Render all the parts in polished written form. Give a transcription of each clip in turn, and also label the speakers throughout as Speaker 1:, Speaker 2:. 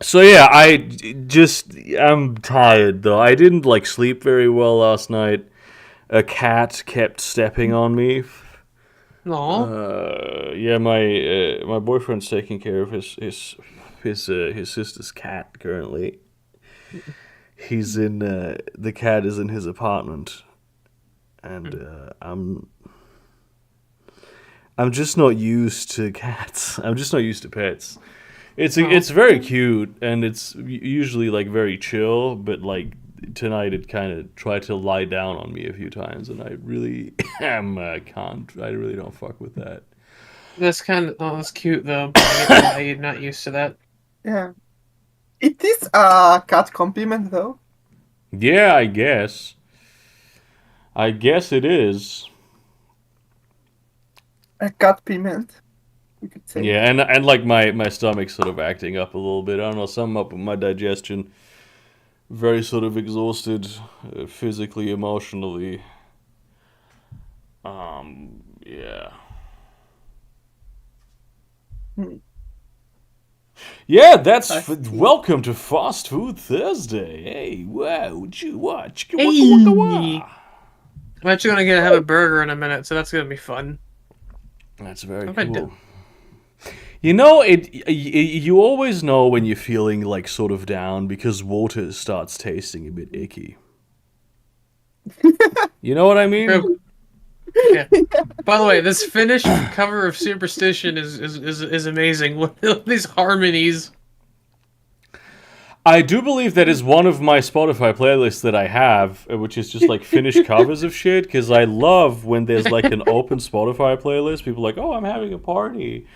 Speaker 1: So yeah, I'm tired though. I didn't like sleep very well last night. A cat kept stepping on me.
Speaker 2: No.
Speaker 1: Yeah, my boyfriend's taking care of his sister's cat currently. He's in the cat is in his apartment, and I'm just not used to cats. I'm just not used to pets. It's
Speaker 2: No.
Speaker 1: very cute and it's usually like very chill, but like tonight it kind of tried to lie down on me a few times, and I really am can't. I really don't fuck with that.
Speaker 2: That's cute though, but I get why you're not used to that.
Speaker 3: Yeah. It is a cat compliment, though.
Speaker 1: Yeah, I guess. I guess it is.
Speaker 3: A cat piment, you could say.
Speaker 1: Yeah, and like my stomach's sort of acting up a little bit. I don't know, something up with my digestion. Very sort of exhausted, physically, emotionally. Yeah.
Speaker 3: Hmm,
Speaker 1: Yeah,
Speaker 3: I see.
Speaker 1: welcome to Fast Food Thursday. Hey, wow, what you watch? Waka waka
Speaker 2: Hey,
Speaker 1: wah.
Speaker 2: I'm actually gonna get have a burger in a minute, so that's gonna be fun.
Speaker 1: That's very
Speaker 2: What have I
Speaker 1: cool.
Speaker 2: done?
Speaker 1: You know, you always know when you're feeling like sort of down because water starts tasting a bit icky. You know what I mean?
Speaker 2: Yeah. By the way, this Finnish cover of Superstition is amazing. Look at these harmonies.
Speaker 1: I do believe that is one of my Spotify playlists that I have, which is just like Finnish covers of shit. Because I love when there's like an open Spotify playlist. People are like, oh, I'm having a party.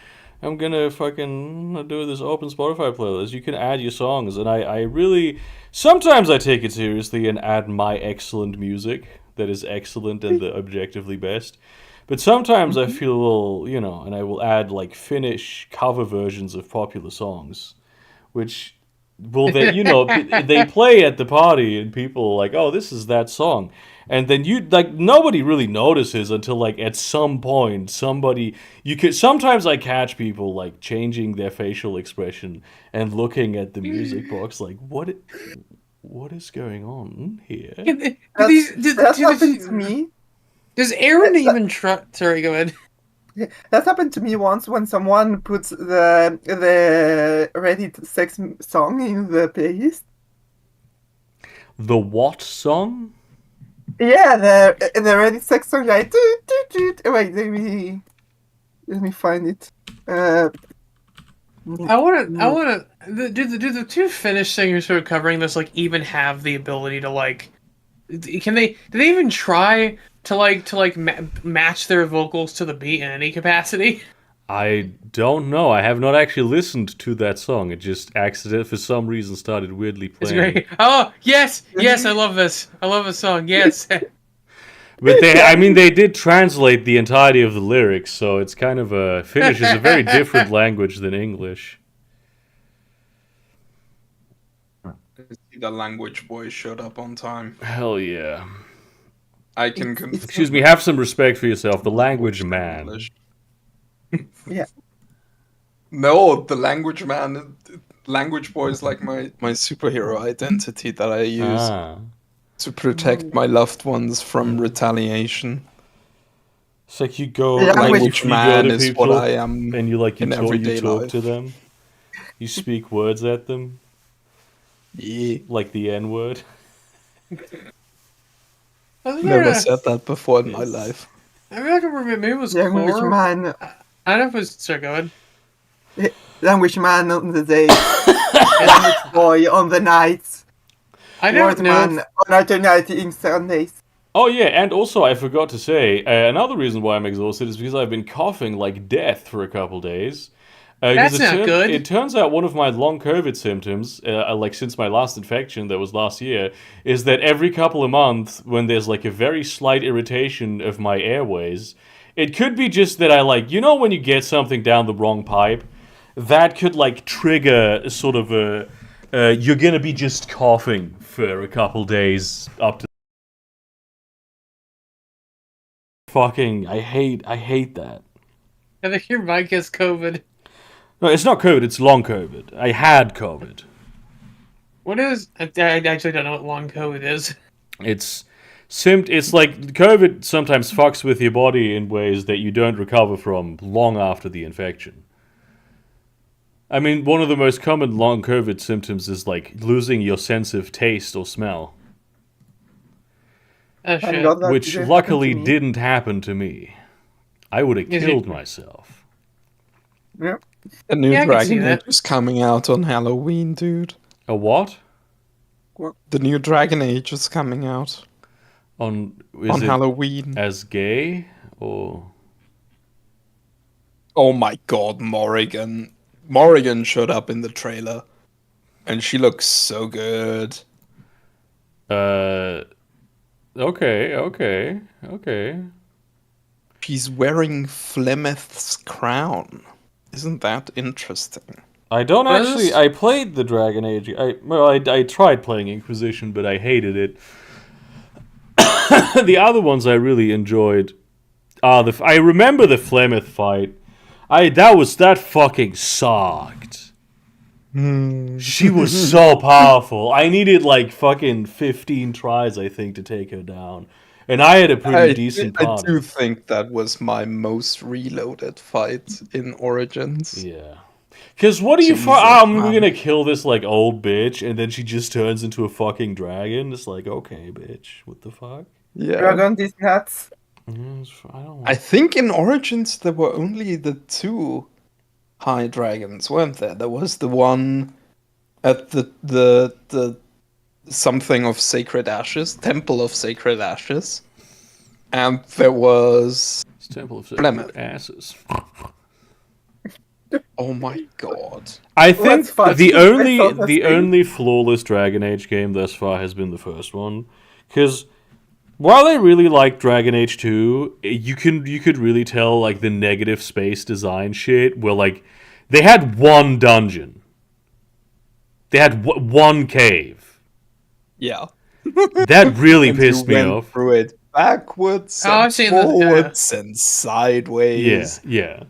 Speaker 1: I'm gonna fucking do this open Spotify playlist. You can add your songs, and I really sometimes I take it seriously and add my excellent music that is excellent and the objectively best. But sometimes I
Speaker 3: Mhm.
Speaker 1: feel a little, and I will add like Finnish cover versions of popular songs, which well, they play at the party and people are like, oh, this is that song, and then you like nobody really notices until like at some point somebody you could sometimes I catch people like changing their facial expression and looking at the music box like what is going on here?
Speaker 2: Do
Speaker 3: That's
Speaker 2: these
Speaker 3: that happened to me.
Speaker 2: does Aaron
Speaker 3: That,
Speaker 2: even try? Sorry, go ahead.
Speaker 3: that happened to me once when someone puts the Reddit sex song in the playlist.
Speaker 1: The what song?
Speaker 3: Yeah, the Reddit sex song like wait, let me find it. Uh,
Speaker 2: I
Speaker 3: mm,
Speaker 2: want to. Do the two Finnish singers who are covering this like even have the ability to like? Can they? Do they even try to match their vocals to the beat in any capacity?
Speaker 1: I don't know. I have not actually listened to that song. It just accident for some reason started weirdly
Speaker 2: It's
Speaker 1: playing.
Speaker 2: great. Oh yes, yes, I love this. I love this song. Yes.
Speaker 1: But I
Speaker 3: yeah,
Speaker 1: mean, they did translate the entirety of the lyrics, so it's kind of a Finnish is a very different language than English.
Speaker 4: I see the language boy showed up on time.
Speaker 1: Hell yeah!
Speaker 4: I can
Speaker 3: it's
Speaker 1: Excuse
Speaker 4: confirm
Speaker 1: me.
Speaker 4: that
Speaker 1: Have some respect for yourself. The language
Speaker 4: language
Speaker 1: man.
Speaker 4: English.
Speaker 3: yeah.
Speaker 4: No, the language man, language boy is like my superhero identity that I use
Speaker 1: Ah,
Speaker 4: to protect
Speaker 3: Mm.
Speaker 4: my loved ones from retaliation.
Speaker 1: it's like
Speaker 3: The language.
Speaker 4: Language
Speaker 1: you go
Speaker 4: man
Speaker 1: to
Speaker 4: is what I
Speaker 1: people
Speaker 4: am
Speaker 1: and
Speaker 4: in
Speaker 1: you
Speaker 4: everyday
Speaker 1: talk to
Speaker 4: life.
Speaker 1: them. You speak words at them
Speaker 4: Yeah,
Speaker 1: like the N word.
Speaker 2: Wasn't
Speaker 4: never
Speaker 2: there a?
Speaker 4: said that before in my
Speaker 1: Yes.
Speaker 4: life.
Speaker 2: I mean, I can remember. Maybe it was
Speaker 3: Language
Speaker 2: Core.
Speaker 3: man.
Speaker 2: I don't know if it was. Sorry, go ahead.
Speaker 3: Language man on the days. Language boy on the nights.
Speaker 2: I don't
Speaker 3: Word
Speaker 2: know
Speaker 3: man
Speaker 2: if
Speaker 3: on alternating Sundays.
Speaker 1: Oh yeah, and also I forgot to say another reason why I'm exhausted is because I've been coughing like death for a couple days. Because
Speaker 2: that's not
Speaker 1: it
Speaker 2: good.
Speaker 1: turns out one of my long COVID symptoms, like since my last infection that was last year, is that every couple of months when there's like a very slight irritation of my airways, it could be just that I like when you get something down the wrong pipe, that could like trigger sort of a you're gonna be just coughing for a couple days up to fucking I hate that.
Speaker 2: I think your mic has COVID.
Speaker 1: No, it's not COVID. It's long COVID. I had COVID.
Speaker 2: What is? I actually don't know what long COVID is.
Speaker 1: It's it's like COVID sometimes fucks with your body in ways that you don't recover from long after the infection. I mean, one of the most common long COVID symptoms is like losing your sense of taste or smell,
Speaker 2: Oh
Speaker 3: Thank
Speaker 2: shit.
Speaker 3: God that
Speaker 1: which
Speaker 3: didn't happen to
Speaker 1: luckily
Speaker 3: me.
Speaker 1: didn't happen to me. I would have
Speaker 2: Is it-
Speaker 1: killed myself.
Speaker 3: Yeah.
Speaker 4: A new
Speaker 2: Yeah, I can see
Speaker 4: Dragon Age
Speaker 2: that.
Speaker 4: is coming out on Halloween, dude.
Speaker 1: A what?
Speaker 4: The new Dragon Age is coming out
Speaker 1: Is
Speaker 4: on
Speaker 1: it
Speaker 4: Halloween.
Speaker 1: as gay or?
Speaker 4: Oh my god, Morrigan. Morrigan showed up in the trailer. And she looks so good.
Speaker 1: Okay, okay, okay.
Speaker 4: She's wearing Flemeth's crown. Isn't that interesting?
Speaker 1: I don't
Speaker 2: What is
Speaker 1: actually.
Speaker 2: this?
Speaker 1: I played the Dragon Age. I tried playing Inquisition, but I hated it. The other ones I really enjoyed. I remember the Flemeth fight. That fucking sucked. She was so powerful. I needed like fucking 15 tries, I think, to take her down. And I had a pretty decent
Speaker 4: I
Speaker 1: party.
Speaker 4: do think that was my most reloaded fight in Origins.
Speaker 1: Yeah. Because what do you
Speaker 4: Jesus,
Speaker 1: we're
Speaker 4: man.
Speaker 1: gonna kill this like old bitch, and then she just turns into a fucking dragon. It's like, okay, bitch, what the fuck?
Speaker 4: Yeah.
Speaker 3: Dragon these nuts.
Speaker 1: I don't.
Speaker 4: I think in Origins there were only the two high dragons, weren't there? There was the one at the something of Sacred Ashes, Temple of Sacred Ashes, and there was
Speaker 1: It's Temple of
Speaker 4: Flemeth.
Speaker 1: Asses.
Speaker 4: Oh my god.
Speaker 1: I think
Speaker 3: Let's fight.
Speaker 1: the
Speaker 3: Let's
Speaker 1: only
Speaker 3: fight this
Speaker 1: the
Speaker 3: thing.
Speaker 1: only flawless Dragon Age game thus far has been the first one, because while I really like Dragon Age 2, you could really tell like the negative space design shit where like they had one dungeon, they had one cave.
Speaker 4: Yeah.
Speaker 1: That really
Speaker 4: And
Speaker 1: pissed
Speaker 4: you
Speaker 1: me
Speaker 4: went
Speaker 1: off.
Speaker 4: through it backwards
Speaker 2: Oh,
Speaker 4: and
Speaker 2: I've seen this, yeah.
Speaker 4: forwards and sideways.
Speaker 1: Yeah.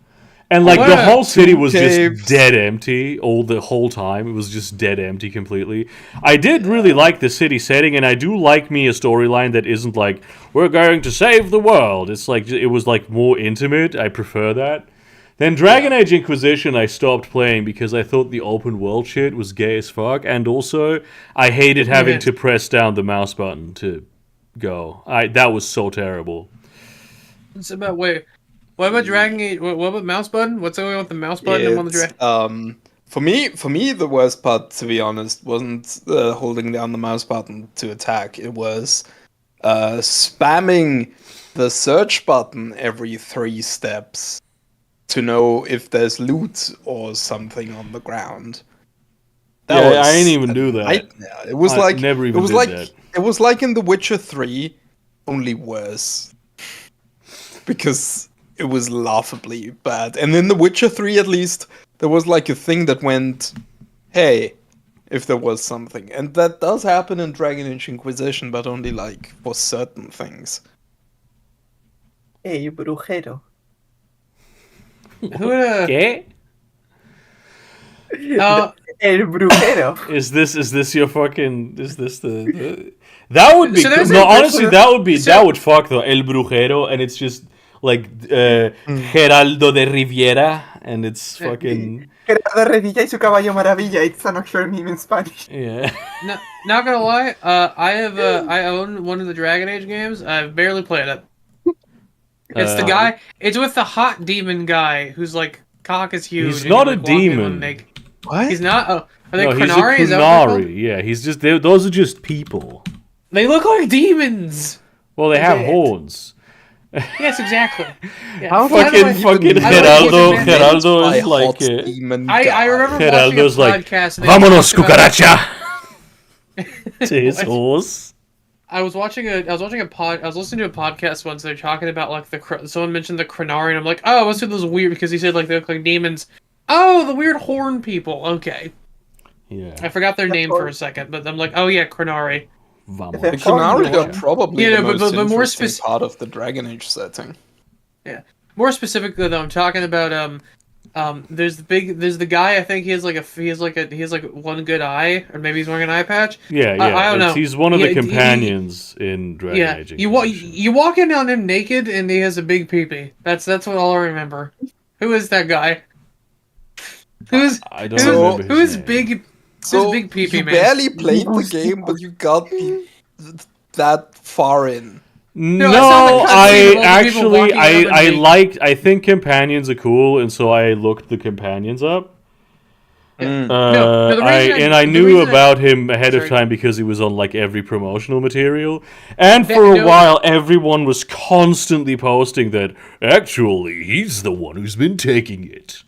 Speaker 1: And like
Speaker 2: What
Speaker 1: the
Speaker 2: a-
Speaker 1: whole city
Speaker 4: two
Speaker 1: was
Speaker 4: caves.
Speaker 1: just dead empty the whole time. It was just dead empty completely. I did really like the city setting, and I do like me a storyline that isn't like we're going to save the world. It's like it was like more intimate. I prefer that. Then Dragon Age Inquisition I stopped playing because I thought the open world shit was gay as fuck, and also I hated having
Speaker 2: Yeah.
Speaker 1: to press down the mouse button to go. That was so terrible.
Speaker 2: It's about wait. What about Dragon Age? What about mouse button? What's going on with the mouse button on the
Speaker 4: It's,
Speaker 2: dragon?
Speaker 4: for me, the worst part, to be honest, wasn't holding down the mouse button to attack. It was spamming the search button every 3 steps to know if there's loot or something on the ground.
Speaker 1: Yeah, I didn't
Speaker 4: a
Speaker 1: even do that.
Speaker 4: nightmare. It was
Speaker 1: I
Speaker 4: like
Speaker 1: never even
Speaker 4: it was
Speaker 1: did
Speaker 4: like
Speaker 1: that.
Speaker 4: it was like in The Witcher 3, only worse. Because it was laughably bad. And in The Witcher 3 at least, there was like a thing that went, hey, if there was something. And that does happen in Dragon Age Inquisition, but only like for certain things.
Speaker 3: Hey, brujero.
Speaker 2: Who would
Speaker 1: ¿Qué?
Speaker 3: El brujero.
Speaker 1: Is this your fucking? Is this the that would be
Speaker 2: So there's
Speaker 1: no?
Speaker 2: a-
Speaker 1: Honestly, that would be
Speaker 2: so-
Speaker 1: that would fuck though. El Brujero, and it's just like Geraldo de Riviera, and it's fucking
Speaker 3: Gerardo Revilla y su caballo maravilla. It's an actual meme in Spanish.
Speaker 1: yeah.
Speaker 2: not gonna lie, I own one of the Dragon Age games. I've barely played it. It's the guy. It's with the hot demon guy who's like cock is huge.
Speaker 1: He's
Speaker 2: and
Speaker 1: not
Speaker 2: he's,
Speaker 1: a
Speaker 2: like, walking
Speaker 1: demon.
Speaker 2: on naked-
Speaker 4: What?
Speaker 2: He's not. Are they
Speaker 1: No, he's a
Speaker 2: Chronari? Is that what they're called?
Speaker 1: Kunari. Yeah, he's just those are just people.
Speaker 2: They look like demons.
Speaker 1: Well, they have
Speaker 3: Yeah.
Speaker 1: horns.
Speaker 2: Yes, exactly. Yeah.
Speaker 4: How
Speaker 2: By the way,
Speaker 1: fucking
Speaker 2: I don't know
Speaker 1: Geraldo.
Speaker 2: what's
Speaker 1: Geraldo
Speaker 4: By
Speaker 1: is like.
Speaker 4: hot demon
Speaker 2: I
Speaker 4: guy.
Speaker 2: remember watching a
Speaker 1: Geraldo's like,
Speaker 2: podcast. and they
Speaker 1: Vámonos,
Speaker 2: talked about-
Speaker 1: cucaracha. To his horse.
Speaker 2: I was listening to a podcast once. They're talking about like someone mentioned the Chronari, and I'm like, oh, what's with those weird? Because he said like they look like demons. Oh, the weird horn people. Okay,
Speaker 1: Yeah.
Speaker 2: I forgot their
Speaker 3: That's
Speaker 2: name
Speaker 3: all.
Speaker 2: for a second, but I'm like, oh yeah, Chronari.
Speaker 1: Vámonos.
Speaker 4: The Chronari are probably
Speaker 2: Yeah,
Speaker 4: the
Speaker 2: but-
Speaker 4: most
Speaker 2: but more
Speaker 4: interesting part of the Dragon Age setting.
Speaker 2: More specifically, though, I'm talking about There's the guy. I think he has like one good eye, or maybe he's wearing an eye patch.
Speaker 1: Yeah,
Speaker 2: I don't know.
Speaker 1: he's one of the
Speaker 2: He-
Speaker 1: companions in Dragon
Speaker 2: yeah,
Speaker 1: Age
Speaker 2: you
Speaker 1: Inquisition.
Speaker 2: you walk in on him naked, and he has a big peepee. That's what all I remember. Who is that guy? Who's
Speaker 1: I don't
Speaker 4: So-
Speaker 1: remember his
Speaker 2: who's
Speaker 1: name.
Speaker 2: big?
Speaker 4: So
Speaker 2: big pee-pee
Speaker 4: you
Speaker 2: man.
Speaker 4: barely played the game, but you got that far in.
Speaker 1: No,
Speaker 2: I saw the cutscene of
Speaker 1: I
Speaker 2: all the people
Speaker 1: actually
Speaker 2: walking around
Speaker 1: I
Speaker 2: naked.
Speaker 1: liked. I think companions are cool, and so I looked the companions up.
Speaker 4: Mm.
Speaker 2: No, the reason
Speaker 1: I
Speaker 2: the
Speaker 1: knew
Speaker 2: reason
Speaker 1: about him ahead of
Speaker 2: Sorry.
Speaker 1: time because he was on like every promotional material, and
Speaker 2: That-
Speaker 1: for a
Speaker 2: no.
Speaker 1: while everyone was constantly posting that actually he's the one who's been taking it.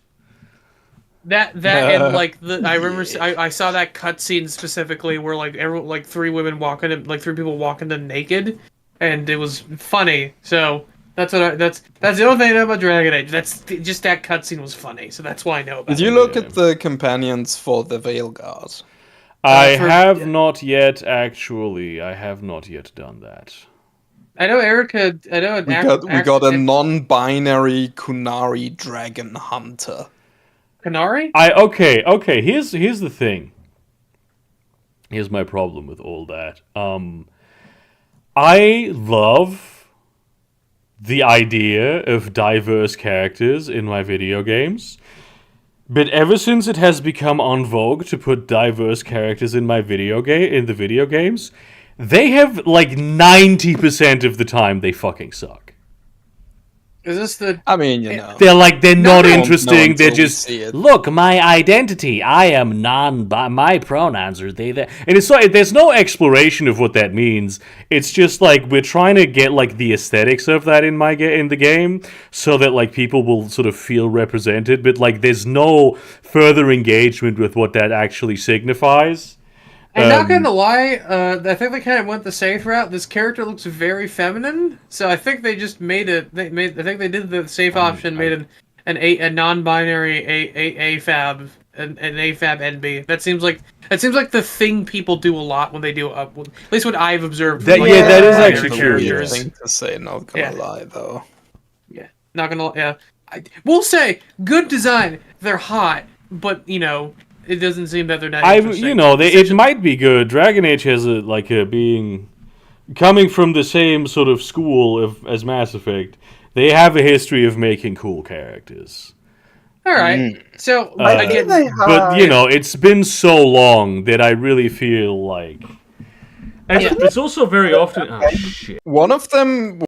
Speaker 2: That and like I remember I saw that cutscene specifically where like three women walking in, like three people walking in naked, and it was funny. So that's the only thing I know about Dragon Age. That's just that cutscene was funny. So that's why I know about
Speaker 4: Did
Speaker 2: it.
Speaker 4: you look
Speaker 1: Yeah.
Speaker 4: at the companions for the Veil Guard?
Speaker 1: I
Speaker 2: for-
Speaker 1: have not yet actually. I have not yet done that.
Speaker 2: I know Erica. I know
Speaker 4: We got a non-binary Kunari dragon hunter.
Speaker 2: Canary.
Speaker 1: Okay. Here's the thing. Here's my problem with all that. I love the idea of diverse characters in my video games. But ever since it has become en vogue to put diverse characters in my in the video games, they have like 90% of the time they fucking suck.
Speaker 2: Is this the?
Speaker 4: I mean, you know.
Speaker 1: They're not
Speaker 4: We won't know
Speaker 1: interesting. They're
Speaker 4: until we
Speaker 1: just
Speaker 4: see it.
Speaker 1: look, my identity. I am my pronouns are they that, and it's like there's no exploration of what that means. It's just like we're trying to get like the aesthetics of that in the game, so that like people will sort of feel represented. But like there's no further engagement with what that actually signifies.
Speaker 2: I'm not gonna lie. I think they kind of went the safe route. This character looks very feminine, so I think they just made it. I think they did the safe option, made a non-binary AFAB an AFAB NB. That seems like the thing people do a lot when they do at least what I've observed.
Speaker 1: That-
Speaker 2: from,
Speaker 1: yeah, that is
Speaker 2: non-binary
Speaker 1: actually true,
Speaker 4: Weird
Speaker 2: characters.
Speaker 4: thing to say, not gonna
Speaker 2: Yeah.
Speaker 4: lie though.
Speaker 2: Yeah, not gonna. Yeah, we'll say good design. They're hot, but it doesn't seem that they're that interesting.
Speaker 1: It might be good. Dragon Age has a being coming from the same sort of school as Mass Effect. They have a history of making cool characters.
Speaker 2: All right, so
Speaker 3: I
Speaker 2: again,
Speaker 3: think they
Speaker 1: But
Speaker 3: have.
Speaker 1: it's been so long that I really feel like. And it's also very often. Oh shit!
Speaker 4: One of them.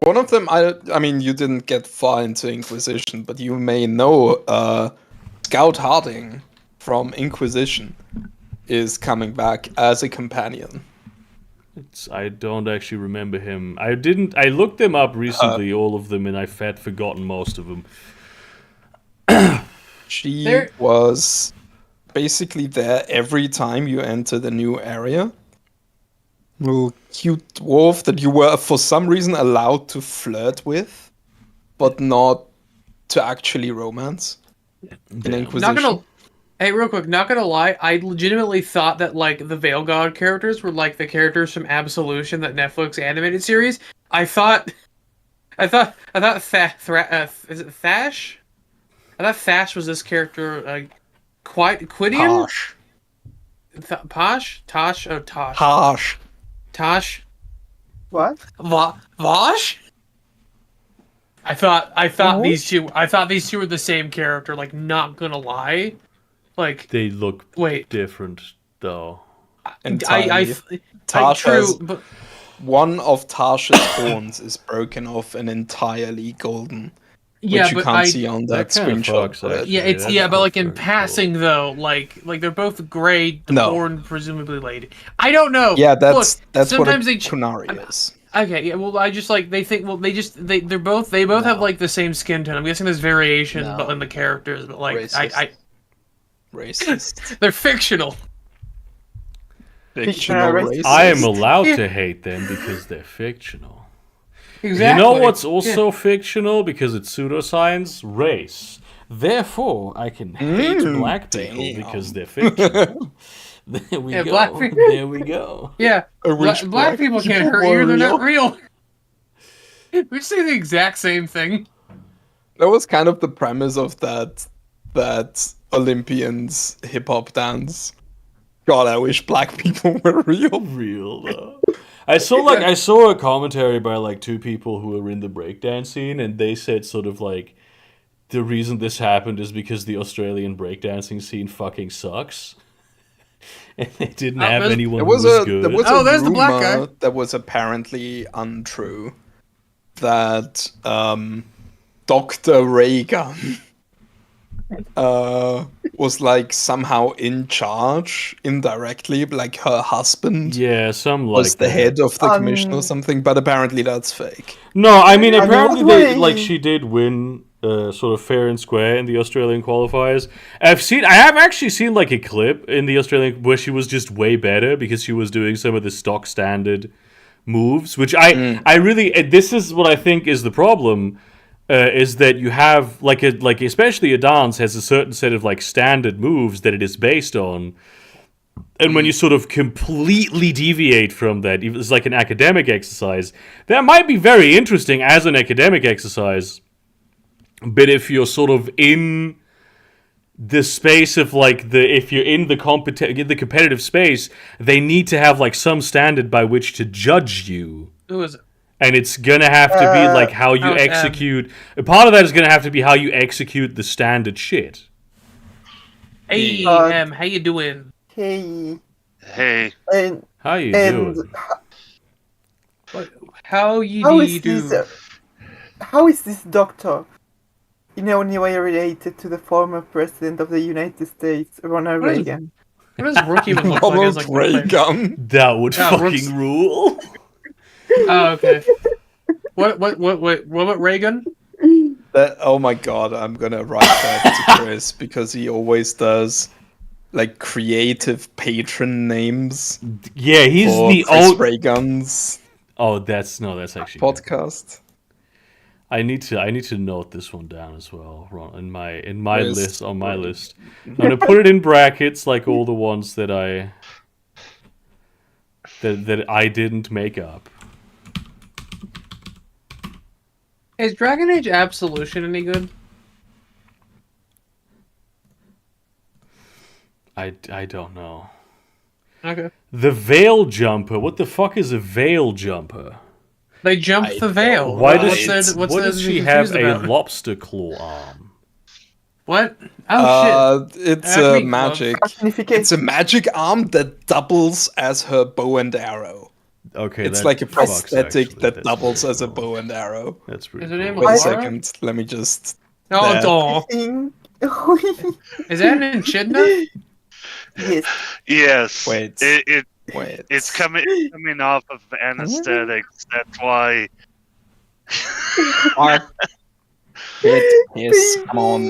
Speaker 4: I mean, you didn't get far into Inquisition, but you may know. Scout Harding from Inquisition is coming back as a companion.
Speaker 1: I don't actually remember him. I didn't. I looked them up recently, all of them, and I've had forgotten most of them.
Speaker 4: She
Speaker 2: There-
Speaker 4: was basically there every time you enter the new area. Little cute dwarf that you were for some reason allowed to flirt with, but not to actually romance. In Inquisition.
Speaker 2: not gonna. Hey, real quick, not gonna lie, I legitimately thought that like the Veil God characters were like the characters from Absolution, that Netflix animated series. I thought is it Thash? I thought Thash was this character, Quidian?
Speaker 4: Harsh.
Speaker 2: Posh? Tosh? Oh, Tosh.
Speaker 4: Harsh.
Speaker 2: Tosh?
Speaker 3: What?
Speaker 2: Vosh? I thought these two were the same character, like not gonna lie. Like
Speaker 1: They look
Speaker 2: wait.
Speaker 1: different though.
Speaker 4: Entirely.
Speaker 2: I
Speaker 4: Tosh
Speaker 2: true,
Speaker 4: has
Speaker 2: but
Speaker 4: one of Tasha's horns is broken off and entirely golden,
Speaker 2: yeah,
Speaker 4: which you
Speaker 2: but
Speaker 4: can't
Speaker 2: I
Speaker 4: see on that,
Speaker 1: That kinda
Speaker 4: screenshot.
Speaker 1: fucks,
Speaker 4: but-
Speaker 1: actually.
Speaker 2: yeah, it's
Speaker 1: That's
Speaker 2: yeah, but like in
Speaker 1: very cool.
Speaker 2: passing though, like they're both gray, the
Speaker 4: No.
Speaker 2: horn presumably laid. I don't know.
Speaker 4: Yeah, that's
Speaker 2: Look,
Speaker 4: what a
Speaker 2: sometimes they
Speaker 4: Kunari is.
Speaker 2: okay, yeah. Well, I just like they think. Well, they both have like the same skin tone. I'm guessing there's variation,
Speaker 4: No.
Speaker 2: but in the characters, but like
Speaker 4: Racist. Racist.
Speaker 2: they're fictional.
Speaker 4: Fictional
Speaker 3: racist.
Speaker 4: racist.
Speaker 1: I am allowed
Speaker 2: Yeah.
Speaker 1: to hate them because they're fictional.
Speaker 2: Exactly.
Speaker 1: You know what's also fictional because it's pseudoscience? Race. Therefore, I can hate black people
Speaker 4: damn.
Speaker 1: because they're fictional. There we
Speaker 2: Yeah,
Speaker 1: go.
Speaker 2: black people-
Speaker 1: There we go.
Speaker 2: Yeah,
Speaker 4: I wish
Speaker 2: black people can't hurt you. They're not real. We say the exact same thing.
Speaker 4: That was kind of the premise of that that Olympians hip hop dance. God, I wish black people were real.
Speaker 1: Real though. I saw a commentary by like two people who were in the breakdance scene, and they said sort of like the reason this happened is because the Australian breakdancing scene fucking sucks, and they didn't have anyone
Speaker 4: There
Speaker 1: who
Speaker 4: was
Speaker 1: was
Speaker 4: a
Speaker 1: good.
Speaker 4: there was
Speaker 2: Oh,
Speaker 4: a
Speaker 2: there's the black
Speaker 4: rumor
Speaker 2: guy.
Speaker 4: that was apparently untrue that Dr. Reagan was like somehow in charge indirectly, like her husband
Speaker 1: Yeah, some like
Speaker 4: was the
Speaker 1: that.
Speaker 4: head of the commission or
Speaker 3: Um,
Speaker 4: something, but apparently that's fake.
Speaker 1: No, I mean
Speaker 3: I mean,
Speaker 1: apparently
Speaker 3: what
Speaker 1: they
Speaker 3: way?
Speaker 1: like she did win sort of fair and square in the Australian qualifiers. I have actually seen like a clip in the Australian where she was just way better because she was doing some of the stock standard moves, which I really this is what I think is the problem. Is that you have like especially a dance has a certain set of like standard moves that it is based on, and when you sort of completely deviate from that, it's like an academic exercise. That might be very interesting as an academic exercise, but if you're sort of in the space of like if you're in the competitive space, they need to have like some standard by which to judge you.
Speaker 2: Who is it?
Speaker 1: And it's gonna have to be like how you
Speaker 2: Oh,
Speaker 1: execute. Part of that is gonna have to be how you execute the standard shit.
Speaker 2: Hey,
Speaker 3: Uh,
Speaker 2: how you doing?
Speaker 3: Hey,
Speaker 5: Hey,
Speaker 3: and
Speaker 1: How you
Speaker 3: and
Speaker 1: doing?
Speaker 2: How you
Speaker 3: how
Speaker 2: do
Speaker 3: is
Speaker 2: you
Speaker 3: this?
Speaker 2: do?
Speaker 3: How is this doctor in any way related to the former president of the United States, Ronald
Speaker 2: What is-
Speaker 3: Reagan?
Speaker 2: What does Rookie would look like as
Speaker 4: Ronald
Speaker 2: like
Speaker 4: Reagan.
Speaker 1: That would
Speaker 2: Yeah,
Speaker 1: fucking
Speaker 2: Brooks-
Speaker 1: rule.
Speaker 2: Oh, okay. What about Reagan?
Speaker 4: Oh my god, I'm gonna write that to Chris because he always does like creative patron names
Speaker 1: Yeah, he's
Speaker 4: for
Speaker 1: the
Speaker 4: Chris
Speaker 1: old.
Speaker 4: Reagan's
Speaker 1: Oh, that's actually good.
Speaker 4: podcast.
Speaker 1: I need to note this one down as well. In my
Speaker 4: Chris
Speaker 1: list on my
Speaker 4: Reagan.
Speaker 1: list. I'm gonna put it in brackets like all the ones that I didn't make up.
Speaker 2: Is Dragon Age Absolution any good?
Speaker 1: I don't know.
Speaker 2: Okay.
Speaker 1: The veil jumper. What the fuck is a veil jumper?
Speaker 2: They jump
Speaker 4: I
Speaker 2: the veil.
Speaker 4: don't
Speaker 1: Why
Speaker 4: know.
Speaker 1: does
Speaker 2: what's
Speaker 1: why
Speaker 2: there
Speaker 1: does
Speaker 2: to be
Speaker 1: she have
Speaker 2: confused
Speaker 1: a
Speaker 2: about?
Speaker 1: lobster claw arm?
Speaker 2: What? Oh
Speaker 4: It's
Speaker 2: That
Speaker 4: a
Speaker 2: makes
Speaker 4: magic.
Speaker 3: Significant.
Speaker 4: It's a magic arm that doubles as her bow and arrow.
Speaker 1: Okay,
Speaker 4: It's
Speaker 1: that
Speaker 4: like a
Speaker 1: fucks,
Speaker 4: prosthetic
Speaker 1: actually.
Speaker 4: that
Speaker 1: That's
Speaker 4: doubles
Speaker 1: very
Speaker 4: as a
Speaker 1: cool.
Speaker 4: bow and arrow.
Speaker 1: That's pretty
Speaker 2: Is her
Speaker 1: cool.
Speaker 2: name
Speaker 4: Wait a
Speaker 2: Laura?
Speaker 4: second, let me just.
Speaker 2: shit. Oh,
Speaker 4: That-
Speaker 2: doll.
Speaker 3: Thing.
Speaker 2: Is that an echidna?
Speaker 3: Yes.
Speaker 5: yes.
Speaker 4: Wait.
Speaker 5: It's
Speaker 4: Wait.
Speaker 5: coming off of anesthetics. That's why.
Speaker 4: Yes, come on.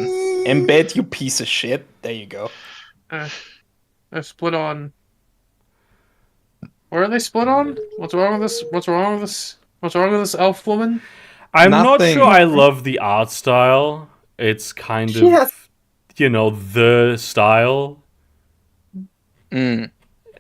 Speaker 4: Embed, you piece of shit. There you go.
Speaker 2: They're split on. Where are they split on? What's wrong with this? What's wrong with this? What's wrong with this elf woman?
Speaker 1: I'm not
Speaker 4: Nothing.
Speaker 1: sure I love the art style. It's kind
Speaker 3: She
Speaker 1: of
Speaker 3: has-
Speaker 1: the style.
Speaker 4: Mm.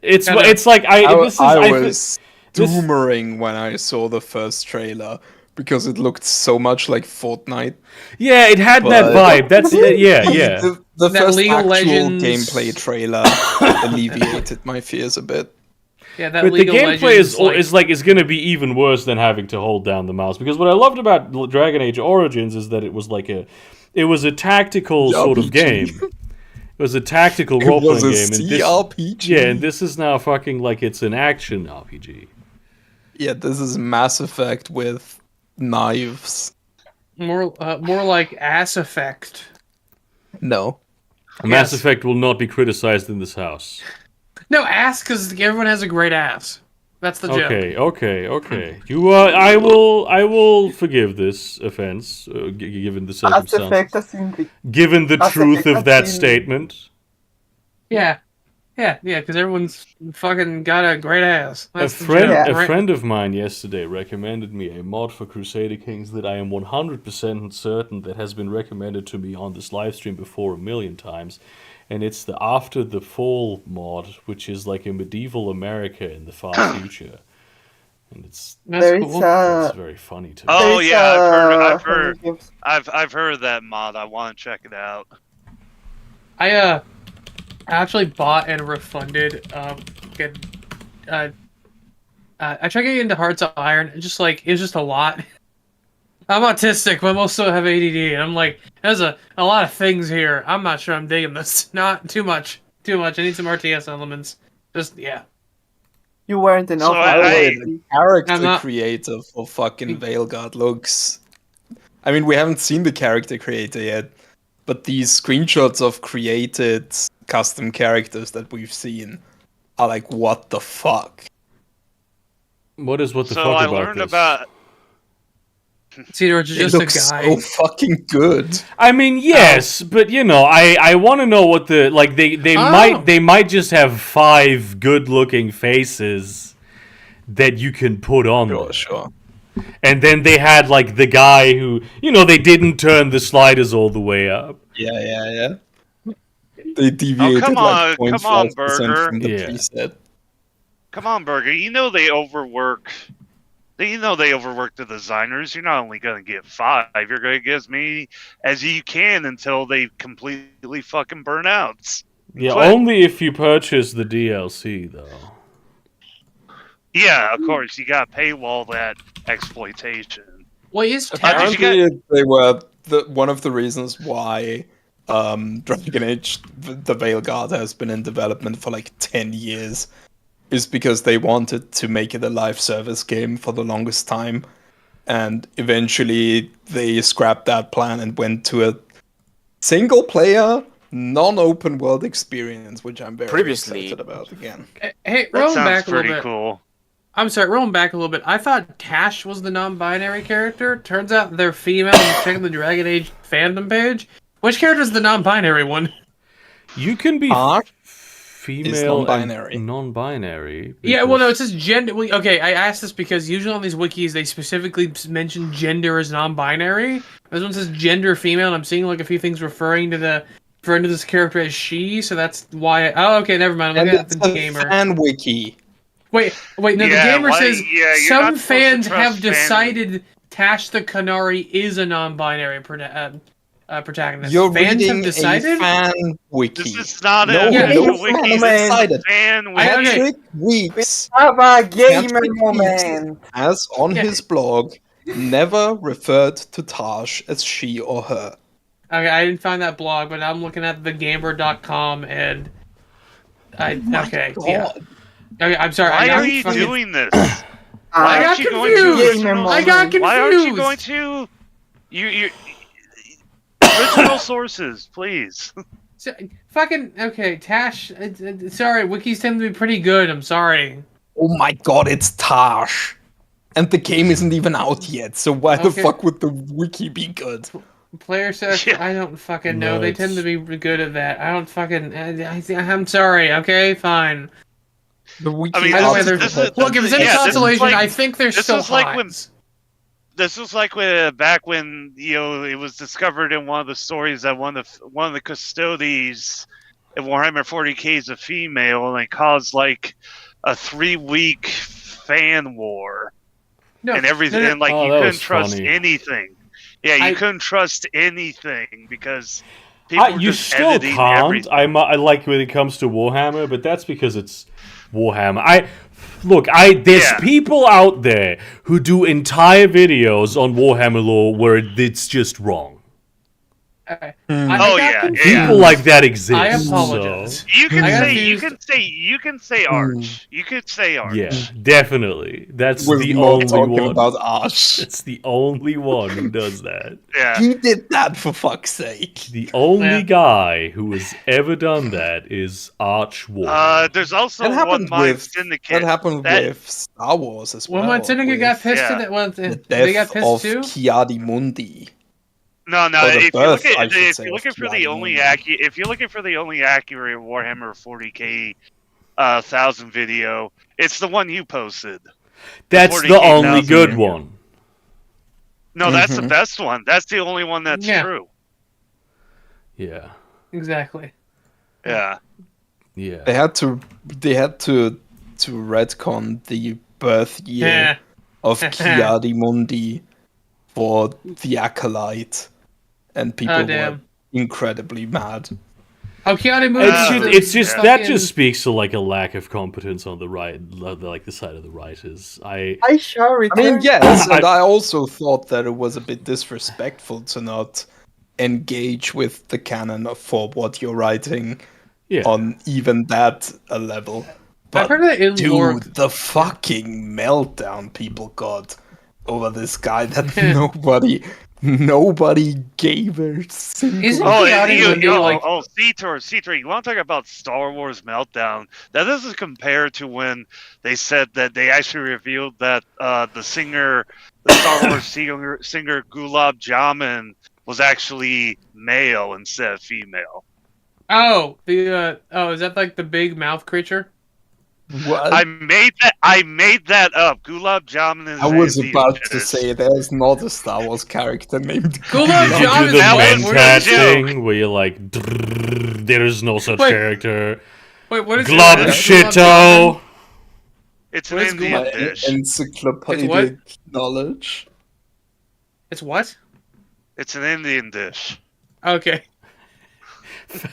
Speaker 1: It's
Speaker 2: Kinda-
Speaker 1: it's like
Speaker 4: I
Speaker 1: this is I thi-
Speaker 4: was
Speaker 1: this-
Speaker 4: doomering when I saw the first trailer because it looked so much like Fortnite.
Speaker 1: yeah, it had that
Speaker 4: But-
Speaker 1: vibe. That's yeah.
Speaker 4: The
Speaker 2: That
Speaker 4: first
Speaker 2: League of
Speaker 4: actual
Speaker 2: Legends-
Speaker 4: gameplay trailer alleviated my fears a bit.
Speaker 2: Yeah, that
Speaker 1: But the
Speaker 2: League of
Speaker 1: gameplay
Speaker 2: Legends,
Speaker 1: is going to be even worse than having to hold down the mouse, because what I loved about Dragon Age Origins is that it was a tactical sort of
Speaker 4: RPG.
Speaker 1: game. It was a tactical
Speaker 4: It
Speaker 1: role
Speaker 4: was
Speaker 1: playing
Speaker 4: a
Speaker 1: game, and this,
Speaker 4: CRPG.
Speaker 1: yeah, and this is now fucking like it's an action RPG.
Speaker 4: Yeah, this is Mass Effect with knives.
Speaker 2: more like Ass Effect.
Speaker 4: No.
Speaker 1: Mass
Speaker 2: Yes.
Speaker 1: Effect will not be criticized in this house.
Speaker 2: No, ass because everyone has a great ass. That's the joke.
Speaker 1: Okay. I will forgive this offense, given the
Speaker 3: As
Speaker 1: circumstances.
Speaker 3: effect as in the
Speaker 1: Given the
Speaker 3: As
Speaker 1: truth
Speaker 3: Effect
Speaker 1: of that
Speaker 3: as in-
Speaker 1: statement.
Speaker 2: Yeah, because everyone's fucking got a great ass. That's the
Speaker 1: A
Speaker 2: joke, right?
Speaker 1: friend of mine yesterday recommended me a mod for Crusader Kings that I am 100% certain that has been recommended to me on this live stream before a million times, and it's the After the Fall mod, which is like a medieval America in the far future, and it's
Speaker 2: That's
Speaker 3: there is
Speaker 2: cool.
Speaker 1: it's very funny to me.
Speaker 5: Oh
Speaker 3: there is
Speaker 5: yeah, I've
Speaker 3: a-
Speaker 5: heard. I've heard of that mod. I want to check it out.
Speaker 2: I actually bought and refunded I tried getting into Hearts of Iron, and just like it was just a lot. I'm autistic, but I also have ADD, and I'm like, there's a lot of things here. I'm not sure I'm digging this. Not too much. Too much. I need some RTS elements. Just yeah.
Speaker 3: You weren't enough.
Speaker 5: So
Speaker 4: By the way,
Speaker 5: I-
Speaker 4: the character
Speaker 2: I'm not-
Speaker 4: creator for fucking Veilguard looks. I mean, we haven't seen the character creator yet, but these screenshots of created custom characters that we've seen are like, what the fuck?
Speaker 1: What is what the
Speaker 5: so
Speaker 1: fuck
Speaker 5: I
Speaker 1: about
Speaker 5: learned
Speaker 1: this?
Speaker 5: about.
Speaker 2: Cedar, it's
Speaker 4: It
Speaker 2: just a
Speaker 4: looks
Speaker 2: guy.
Speaker 4: so fucking good.
Speaker 1: I mean, yes, but you know, I want to know what the like they
Speaker 2: Oh.
Speaker 1: might just have 5 good-looking faces that you can put on
Speaker 4: Sure,
Speaker 1: there.
Speaker 4: sure.
Speaker 1: And then they had like the guy who, you know, they didn't turn the sliders all the way up.
Speaker 4: Yeah. They deviated
Speaker 5: come
Speaker 4: like
Speaker 5: on,
Speaker 4: 0.5%
Speaker 5: Burger.
Speaker 4: from the
Speaker 1: Yeah.
Speaker 4: preset.
Speaker 5: Come on, Burger. You know they overwork. You know they overwork the designers. You're not only going to get 5, you're going to get as many as you can until they completely fucking burn out.
Speaker 1: Yeah,
Speaker 5: But-
Speaker 1: only if you purchase the DLC though.
Speaker 5: Yeah, of course. You got to paywall that exploitation.
Speaker 2: What is
Speaker 5: did
Speaker 2: Tash?
Speaker 5: you
Speaker 4: Apparently, they were one of the reasons why Dragon Age: The Veilguard has been in development for like 10 years, is because they wanted to make it a live service game for the longest time, and eventually they scrapped that plan and went to a single-player, non-open world experience, which I'm very
Speaker 6: Previously.
Speaker 4: excited about again.
Speaker 2: Hey,
Speaker 5: That
Speaker 2: rolling
Speaker 5: sounds
Speaker 2: back a little
Speaker 5: pretty
Speaker 2: bit.
Speaker 5: cool.
Speaker 2: I'm sorry, rolling back a little bit. I thought Tash was the non-binary character. Turns out they're female. And checking the Dragon Age fandom page. Which character is the non-binary one?
Speaker 1: You can be
Speaker 4: Ark
Speaker 1: female
Speaker 4: non-binary.
Speaker 1: and non-binary.
Speaker 2: Yeah, well, no, it
Speaker 1: because-
Speaker 2: says gender. Okay, I asked this because usually on these wikis they specifically mention gender as non-binary. This one says gender female, and I'm seeing like a few things referring to this character as she. So that's why. Oh, okay, never mind. I'm
Speaker 4: And
Speaker 2: looking at
Speaker 4: it's
Speaker 2: the
Speaker 4: a
Speaker 2: gamer.
Speaker 4: fan wiki.
Speaker 2: Wait, no,
Speaker 5: Yeah,
Speaker 2: the gamer
Speaker 5: why-
Speaker 2: says
Speaker 5: yeah, you're
Speaker 2: some
Speaker 5: not supposed to
Speaker 2: fans
Speaker 5: trust
Speaker 2: have
Speaker 5: fan-
Speaker 2: decided Tash the Canary is a non-binary protagonist.
Speaker 4: You're
Speaker 2: fans
Speaker 4: reading
Speaker 2: have decided.
Speaker 4: a fan wiki.
Speaker 5: This is not
Speaker 4: No,
Speaker 5: a
Speaker 2: Yeah,
Speaker 5: no
Speaker 3: it's
Speaker 5: wiki.
Speaker 3: not,
Speaker 5: This
Speaker 3: man.
Speaker 5: is
Speaker 4: Decided.
Speaker 5: fan wiki.
Speaker 4: Patrick Weeks
Speaker 3: Have a gamer
Speaker 4: Patrick
Speaker 3: moment.
Speaker 4: has on
Speaker 2: Yeah.
Speaker 4: his blog never referred to Tash as she or her.
Speaker 2: Okay, I didn't find that blog, but I'm looking at thegamer.com and okay, yeah. Okay, I'm sorry.
Speaker 5: Why
Speaker 2: I got
Speaker 5: are you
Speaker 2: fucking-
Speaker 5: doing this?
Speaker 3: I
Speaker 5: Why
Speaker 2: got
Speaker 5: aren't you going
Speaker 2: confused.
Speaker 5: to
Speaker 3: Gamer
Speaker 5: original?
Speaker 2: I got confused.
Speaker 5: Why aren't you going to you original sources, please?
Speaker 2: Fucking okay, Tash. Sorry, wikis tend to be pretty good. I'm sorry.
Speaker 4: Oh my god, it's Tash. And the game isn't even out yet, so why the
Speaker 2: Okay.
Speaker 4: fuck would the wiki be good?
Speaker 2: Player search.
Speaker 5: Yeah.
Speaker 2: I don't fucking know.
Speaker 1: No,
Speaker 2: They tend to
Speaker 1: it's-
Speaker 2: be good at that. I don't fucking. I'm sorry. Okay, fine.
Speaker 4: The wiki
Speaker 5: I mean,
Speaker 2: Either way,
Speaker 5: this
Speaker 2: they're-
Speaker 5: is-
Speaker 2: Look, if it's any
Speaker 5: yeah, this is
Speaker 2: consolation,
Speaker 5: like-
Speaker 2: I think they're
Speaker 5: this
Speaker 2: still
Speaker 5: is like
Speaker 2: hot.
Speaker 5: when- This was like when, back when it was discovered in one of the stories that one of the custodies in Warhammer 40k is a female, and it caused like a 3-week fan war
Speaker 2: No,
Speaker 5: and everything.
Speaker 2: no, no.
Speaker 5: And like
Speaker 1: Oh,
Speaker 5: you
Speaker 1: that
Speaker 5: couldn't
Speaker 1: was
Speaker 5: trust
Speaker 1: funny.
Speaker 5: anything. Yeah, you
Speaker 2: I-
Speaker 5: couldn't trust anything because people were
Speaker 1: You
Speaker 5: just
Speaker 1: still
Speaker 5: editing
Speaker 1: can't.
Speaker 5: everything.
Speaker 1: I like when it comes to Warhammer, but that's because it's Warhammer. There's
Speaker 5: Yeah.
Speaker 1: people out there who do entire videos on Warhammer lore where it's just wrong.
Speaker 2: Okay.
Speaker 4: Hmm.
Speaker 2: I
Speaker 5: Oh,
Speaker 2: got
Speaker 5: yeah,
Speaker 2: confused.
Speaker 5: yeah.
Speaker 1: People like that exist.
Speaker 2: I apologize.
Speaker 5: You can
Speaker 2: I got
Speaker 5: say you
Speaker 2: confused.
Speaker 5: can say Arch. You could say Arch.
Speaker 1: So, yeah, definitely. That's
Speaker 4: We're
Speaker 1: the
Speaker 4: not
Speaker 1: only
Speaker 4: talking
Speaker 1: one.
Speaker 4: about Ash.
Speaker 1: It's the only one who does that.
Speaker 5: Yeah.
Speaker 4: He did that for fuck's sake.
Speaker 1: The only
Speaker 2: Yeah.
Speaker 1: guy who has ever done that is Arch War.
Speaker 5: There's also
Speaker 4: That
Speaker 5: one
Speaker 4: happened
Speaker 5: Mind
Speaker 4: with
Speaker 5: Syndicate.
Speaker 4: that happened
Speaker 5: That-
Speaker 4: with Star Wars as well.
Speaker 2: When my Syndicate got
Speaker 4: with
Speaker 2: pissed
Speaker 5: yeah.
Speaker 2: to that, well,
Speaker 4: the
Speaker 2: they got
Speaker 4: death
Speaker 2: pissed
Speaker 4: of
Speaker 2: too.
Speaker 4: Kiadi Mundi.
Speaker 5: No,
Speaker 4: Or the
Speaker 5: if you look
Speaker 4: birth, I
Speaker 5: at
Speaker 4: should
Speaker 5: if
Speaker 4: say,
Speaker 5: you're
Speaker 4: of
Speaker 5: looking for
Speaker 4: Kiadi
Speaker 5: the only
Speaker 4: Mundi.
Speaker 5: if you're looking for the only accurate Warhammer 40k 1000 video, it's the one you posted.
Speaker 1: That's the
Speaker 5: 40K
Speaker 1: only
Speaker 5: thousand
Speaker 1: good
Speaker 5: years.
Speaker 1: one.
Speaker 5: No, that's the
Speaker 4: Mhm.
Speaker 5: best one. That's the only one that's
Speaker 2: Yeah.
Speaker 5: true.
Speaker 1: Yeah.
Speaker 2: Exactly.
Speaker 5: Yeah.
Speaker 1: Yeah.
Speaker 4: They had to retcon the birth year
Speaker 2: Yeah.
Speaker 4: of Kiadi Mundi for the Acolyte, and people
Speaker 2: Oh,
Speaker 4: were
Speaker 2: damn.
Speaker 4: incredibly mad.
Speaker 2: Oh, Keanu movies.
Speaker 1: It's just that
Speaker 2: fucking-
Speaker 1: just speaks to like a lack of competence on the right, like the side of the writers.
Speaker 3: I shall
Speaker 4: I
Speaker 3: return.
Speaker 4: mean, yes, and
Speaker 1: I-
Speaker 4: I also thought that it was a bit disrespectful to not engage with the canon for what you're writing
Speaker 1: Yeah,
Speaker 4: on even that a level.
Speaker 2: I've heard that in lore.
Speaker 4: Dude, the fucking meltdown people got over this guy that nobody gave a single.
Speaker 2: Isn't
Speaker 5: Oh,
Speaker 2: Keanu
Speaker 5: and
Speaker 2: would be like-
Speaker 5: C3, you want to talk about Star Wars Meltdown? Now, this is compared to when they said that they actually revealed that the Star Wars singer Gulab Jamun was actually male instead of female.
Speaker 2: Oh, is that like the big mouth creature?
Speaker 4: What?
Speaker 5: I made that up. Gulab Jamun is.
Speaker 4: I was
Speaker 5: Andy
Speaker 4: about to
Speaker 5: Pettis.
Speaker 4: say there's not a Star Wars character named
Speaker 2: Gulab
Speaker 1: did you
Speaker 2: Jamun
Speaker 1: do the
Speaker 2: is
Speaker 5: That was
Speaker 2: what?
Speaker 1: Mentat
Speaker 5: a joke.
Speaker 1: thing where you're like, "Drrrr, there is no such
Speaker 2: Wait.
Speaker 1: character.
Speaker 2: Wait, what is
Speaker 1: Glob
Speaker 2: it?
Speaker 1: shito.
Speaker 5: It's an
Speaker 2: What is
Speaker 5: Indian
Speaker 4: My
Speaker 5: dish.
Speaker 4: encyclopedic knowledge.
Speaker 2: It's what?
Speaker 5: It's an Indian dish.
Speaker 2: Okay.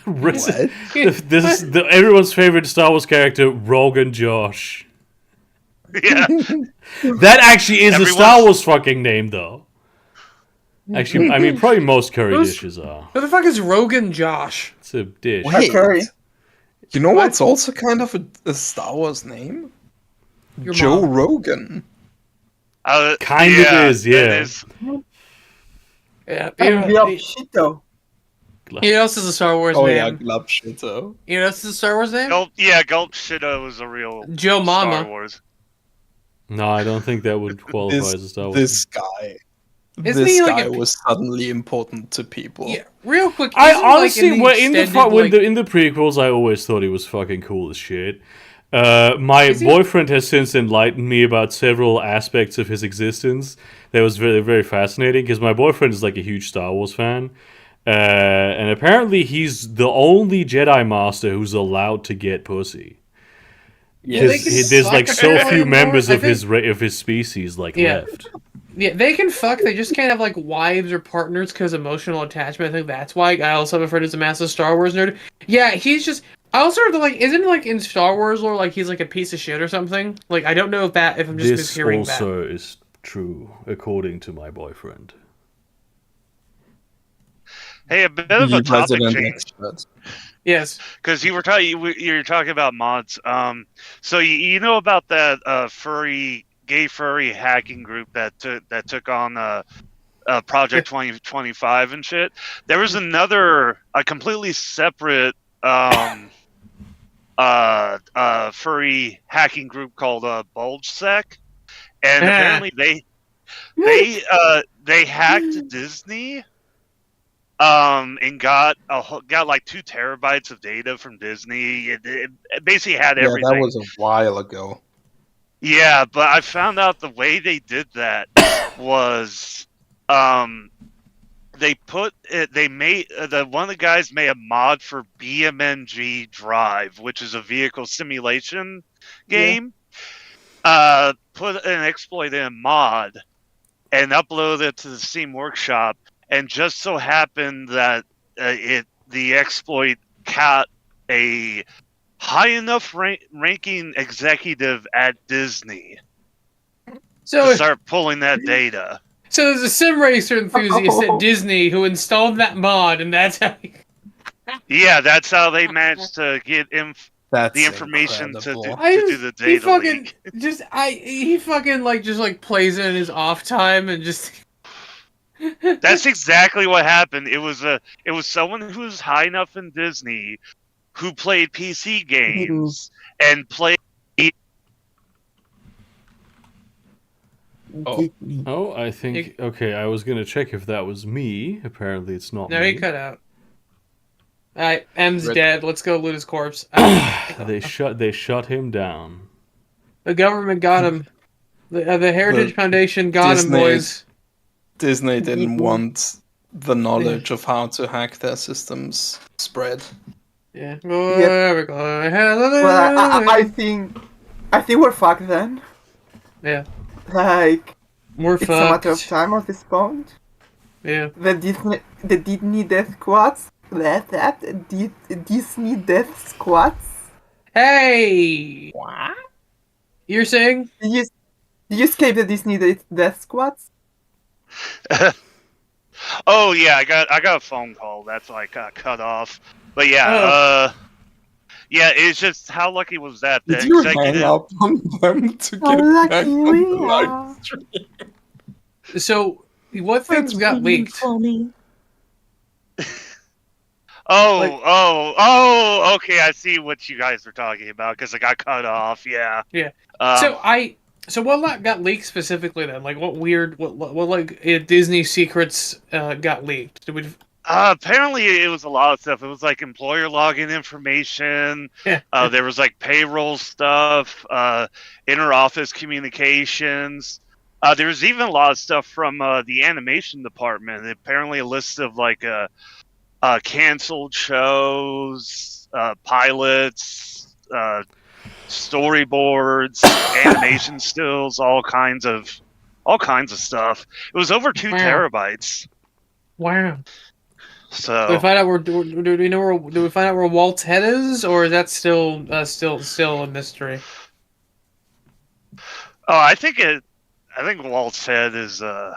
Speaker 1: This is everyone's favorite Star Wars character, Rogan Josh.
Speaker 5: Yeah.
Speaker 1: That actually is a
Speaker 5: Everyone's-
Speaker 1: Star Wars fucking name, though. Actually, I mean, probably most curry
Speaker 2: Who's-
Speaker 1: dishes are.
Speaker 2: Who the fuck is Rogan Josh?
Speaker 1: It's a dish.
Speaker 4: Wait,
Speaker 3: Curry.
Speaker 4: you know what's also kind of a Star Wars name?
Speaker 2: Your
Speaker 4: Joe
Speaker 2: mom.
Speaker 4: Rogan.
Speaker 1: Kind of is,
Speaker 5: that
Speaker 1: yeah.
Speaker 5: is-
Speaker 2: Yeah.
Speaker 3: And
Speaker 2: You know,
Speaker 3: Shito.
Speaker 2: you know this is a Star Wars
Speaker 4: Oh
Speaker 2: name.
Speaker 4: yeah, Glub Shito.
Speaker 2: You know this is a Star Wars name?
Speaker 5: Gulp Shido was a real
Speaker 2: Joe
Speaker 5: Star
Speaker 2: Mama.
Speaker 5: Wars.
Speaker 1: No, I don't think that would qualify as a Star Wars.
Speaker 4: This guy.
Speaker 2: Isn't
Speaker 4: This
Speaker 2: he like
Speaker 4: guy
Speaker 2: a-
Speaker 4: was suddenly important to people.
Speaker 2: Yeah, real quick.
Speaker 1: I
Speaker 2: isn't,
Speaker 1: honestly,
Speaker 2: like,
Speaker 1: well, in the
Speaker 2: extended, like-
Speaker 1: in the prequels, I always thought he was fucking cool as shit. My
Speaker 2: Is he?
Speaker 1: boyfriend has since enlightened me about several aspects of his existence that was very, very fascinating, because my boyfriend is like a huge Star Wars fan. And apparently he's the only Jedi Master who's allowed to get pussy.
Speaker 2: Yeah, they
Speaker 1: Because
Speaker 2: can
Speaker 1: there's
Speaker 2: suck
Speaker 1: like so
Speaker 2: apparently
Speaker 1: few
Speaker 2: more.
Speaker 1: members
Speaker 2: I
Speaker 1: of
Speaker 2: think-
Speaker 1: his species like
Speaker 2: Yeah.
Speaker 1: left.
Speaker 2: Yeah, they can fuck. They just can't have like wives or partners because emotional attachment. I think that's why. I also have a friend who's a massive Star Wars nerd. Yeah, he's just. I also heard that like, isn't like in Star Wars lore like he's like a piece of shit or something? Like I don't know if I'm just
Speaker 1: This
Speaker 2: mishearing
Speaker 1: also is true, according to my boyfriend.
Speaker 5: Hey, a bit of a
Speaker 4: The
Speaker 5: topic
Speaker 4: resident
Speaker 5: change
Speaker 4: expert.
Speaker 2: that. Yes.
Speaker 5: because you were talking about mods. So you know about that gay furry hacking group that took on Project 2025 and shit. There was a completely separate furry hacking group called BulgeSec, and apparently they hacked Disney. And got like 2 terabytes of data from Disney. It basically had
Speaker 4: Yeah,
Speaker 5: everything.
Speaker 4: that was a while ago.
Speaker 5: Yeah, but I found out the way they did that was, they made one of the guys made a mod for BMNG Drive, which is a vehicle simulation game. Put an exploit in a mod and uploaded it to the Steam Workshop. And just so happened that the exploit caught a high enough ranking executive at Disney to
Speaker 2: So
Speaker 5: start pulling that data.
Speaker 2: there's a sim racer enthusiast at Disney who installed that mod, and that's how.
Speaker 5: Yeah, that's how they managed to get
Speaker 4: That's
Speaker 5: the information to
Speaker 4: incredible.
Speaker 5: do the
Speaker 2: he
Speaker 5: data
Speaker 2: fucking
Speaker 5: leak.
Speaker 2: he fucking like plays it in his off time and just.
Speaker 5: That's exactly what happened. It was someone who was high enough in Disney who played PC games and played.
Speaker 1: Oh, I think okay. I was gonna check if that was me. Apparently, it's not
Speaker 2: No,
Speaker 1: me.
Speaker 2: he cut out. Alright, M's
Speaker 4: Rip.
Speaker 2: dead. Let's go loot his corpse.
Speaker 1: They shut him down.
Speaker 2: The government got him. The Heritage
Speaker 4: The
Speaker 2: Foundation got
Speaker 4: Disney-
Speaker 2: him, boys.
Speaker 4: Disney didn't want the knowledge of how to hack their systems spread.
Speaker 2: Yeah. There we go.
Speaker 3: Well, I think we're fucked then.
Speaker 2: Yeah.
Speaker 3: Like
Speaker 2: We're
Speaker 3: it's a matter of
Speaker 2: fucked.
Speaker 3: time at this point.
Speaker 2: Yeah.
Speaker 3: The Disney Death Squads Disney Death Squads.
Speaker 2: Hey,
Speaker 4: What?
Speaker 2: you're saying?
Speaker 3: Did you escape the Disney Death Squads?
Speaker 5: Oh yeah, I got a phone call. That's why I got cut off. But yeah,
Speaker 2: Oh.
Speaker 5: yeah, it's just how lucky was that? The
Speaker 4: Did you hang
Speaker 5: executive.
Speaker 4: up on them to
Speaker 3: How
Speaker 4: get
Speaker 3: lucky
Speaker 4: back on
Speaker 3: we
Speaker 4: the live
Speaker 3: are.
Speaker 4: stream?
Speaker 2: So, what things got leaked?
Speaker 4: funny.
Speaker 5: Okay, I see what you guys are talking about because I got cut off. Yeah.
Speaker 2: Yeah.
Speaker 5: Um,
Speaker 2: So what got leaked specifically then? Like what weird, what like Disney secrets got leaked? Did we?
Speaker 5: apparently, it was a lot of stuff. It was like employer login information.
Speaker 2: Yeah.
Speaker 5: There was like payroll stuff, inter-office communications. There was even a lot of stuff from the animation department. Apparently, a list of like canceled shows, pilots, storyboards, animation stills, all kinds of stuff. It was over 2
Speaker 2: Wow.
Speaker 5: terabytes.
Speaker 2: Wow.
Speaker 5: So
Speaker 2: Do we find out where? Do we know where? Do we find out where Walt's head is, or is that still a mystery?
Speaker 5: I think Walt's head is I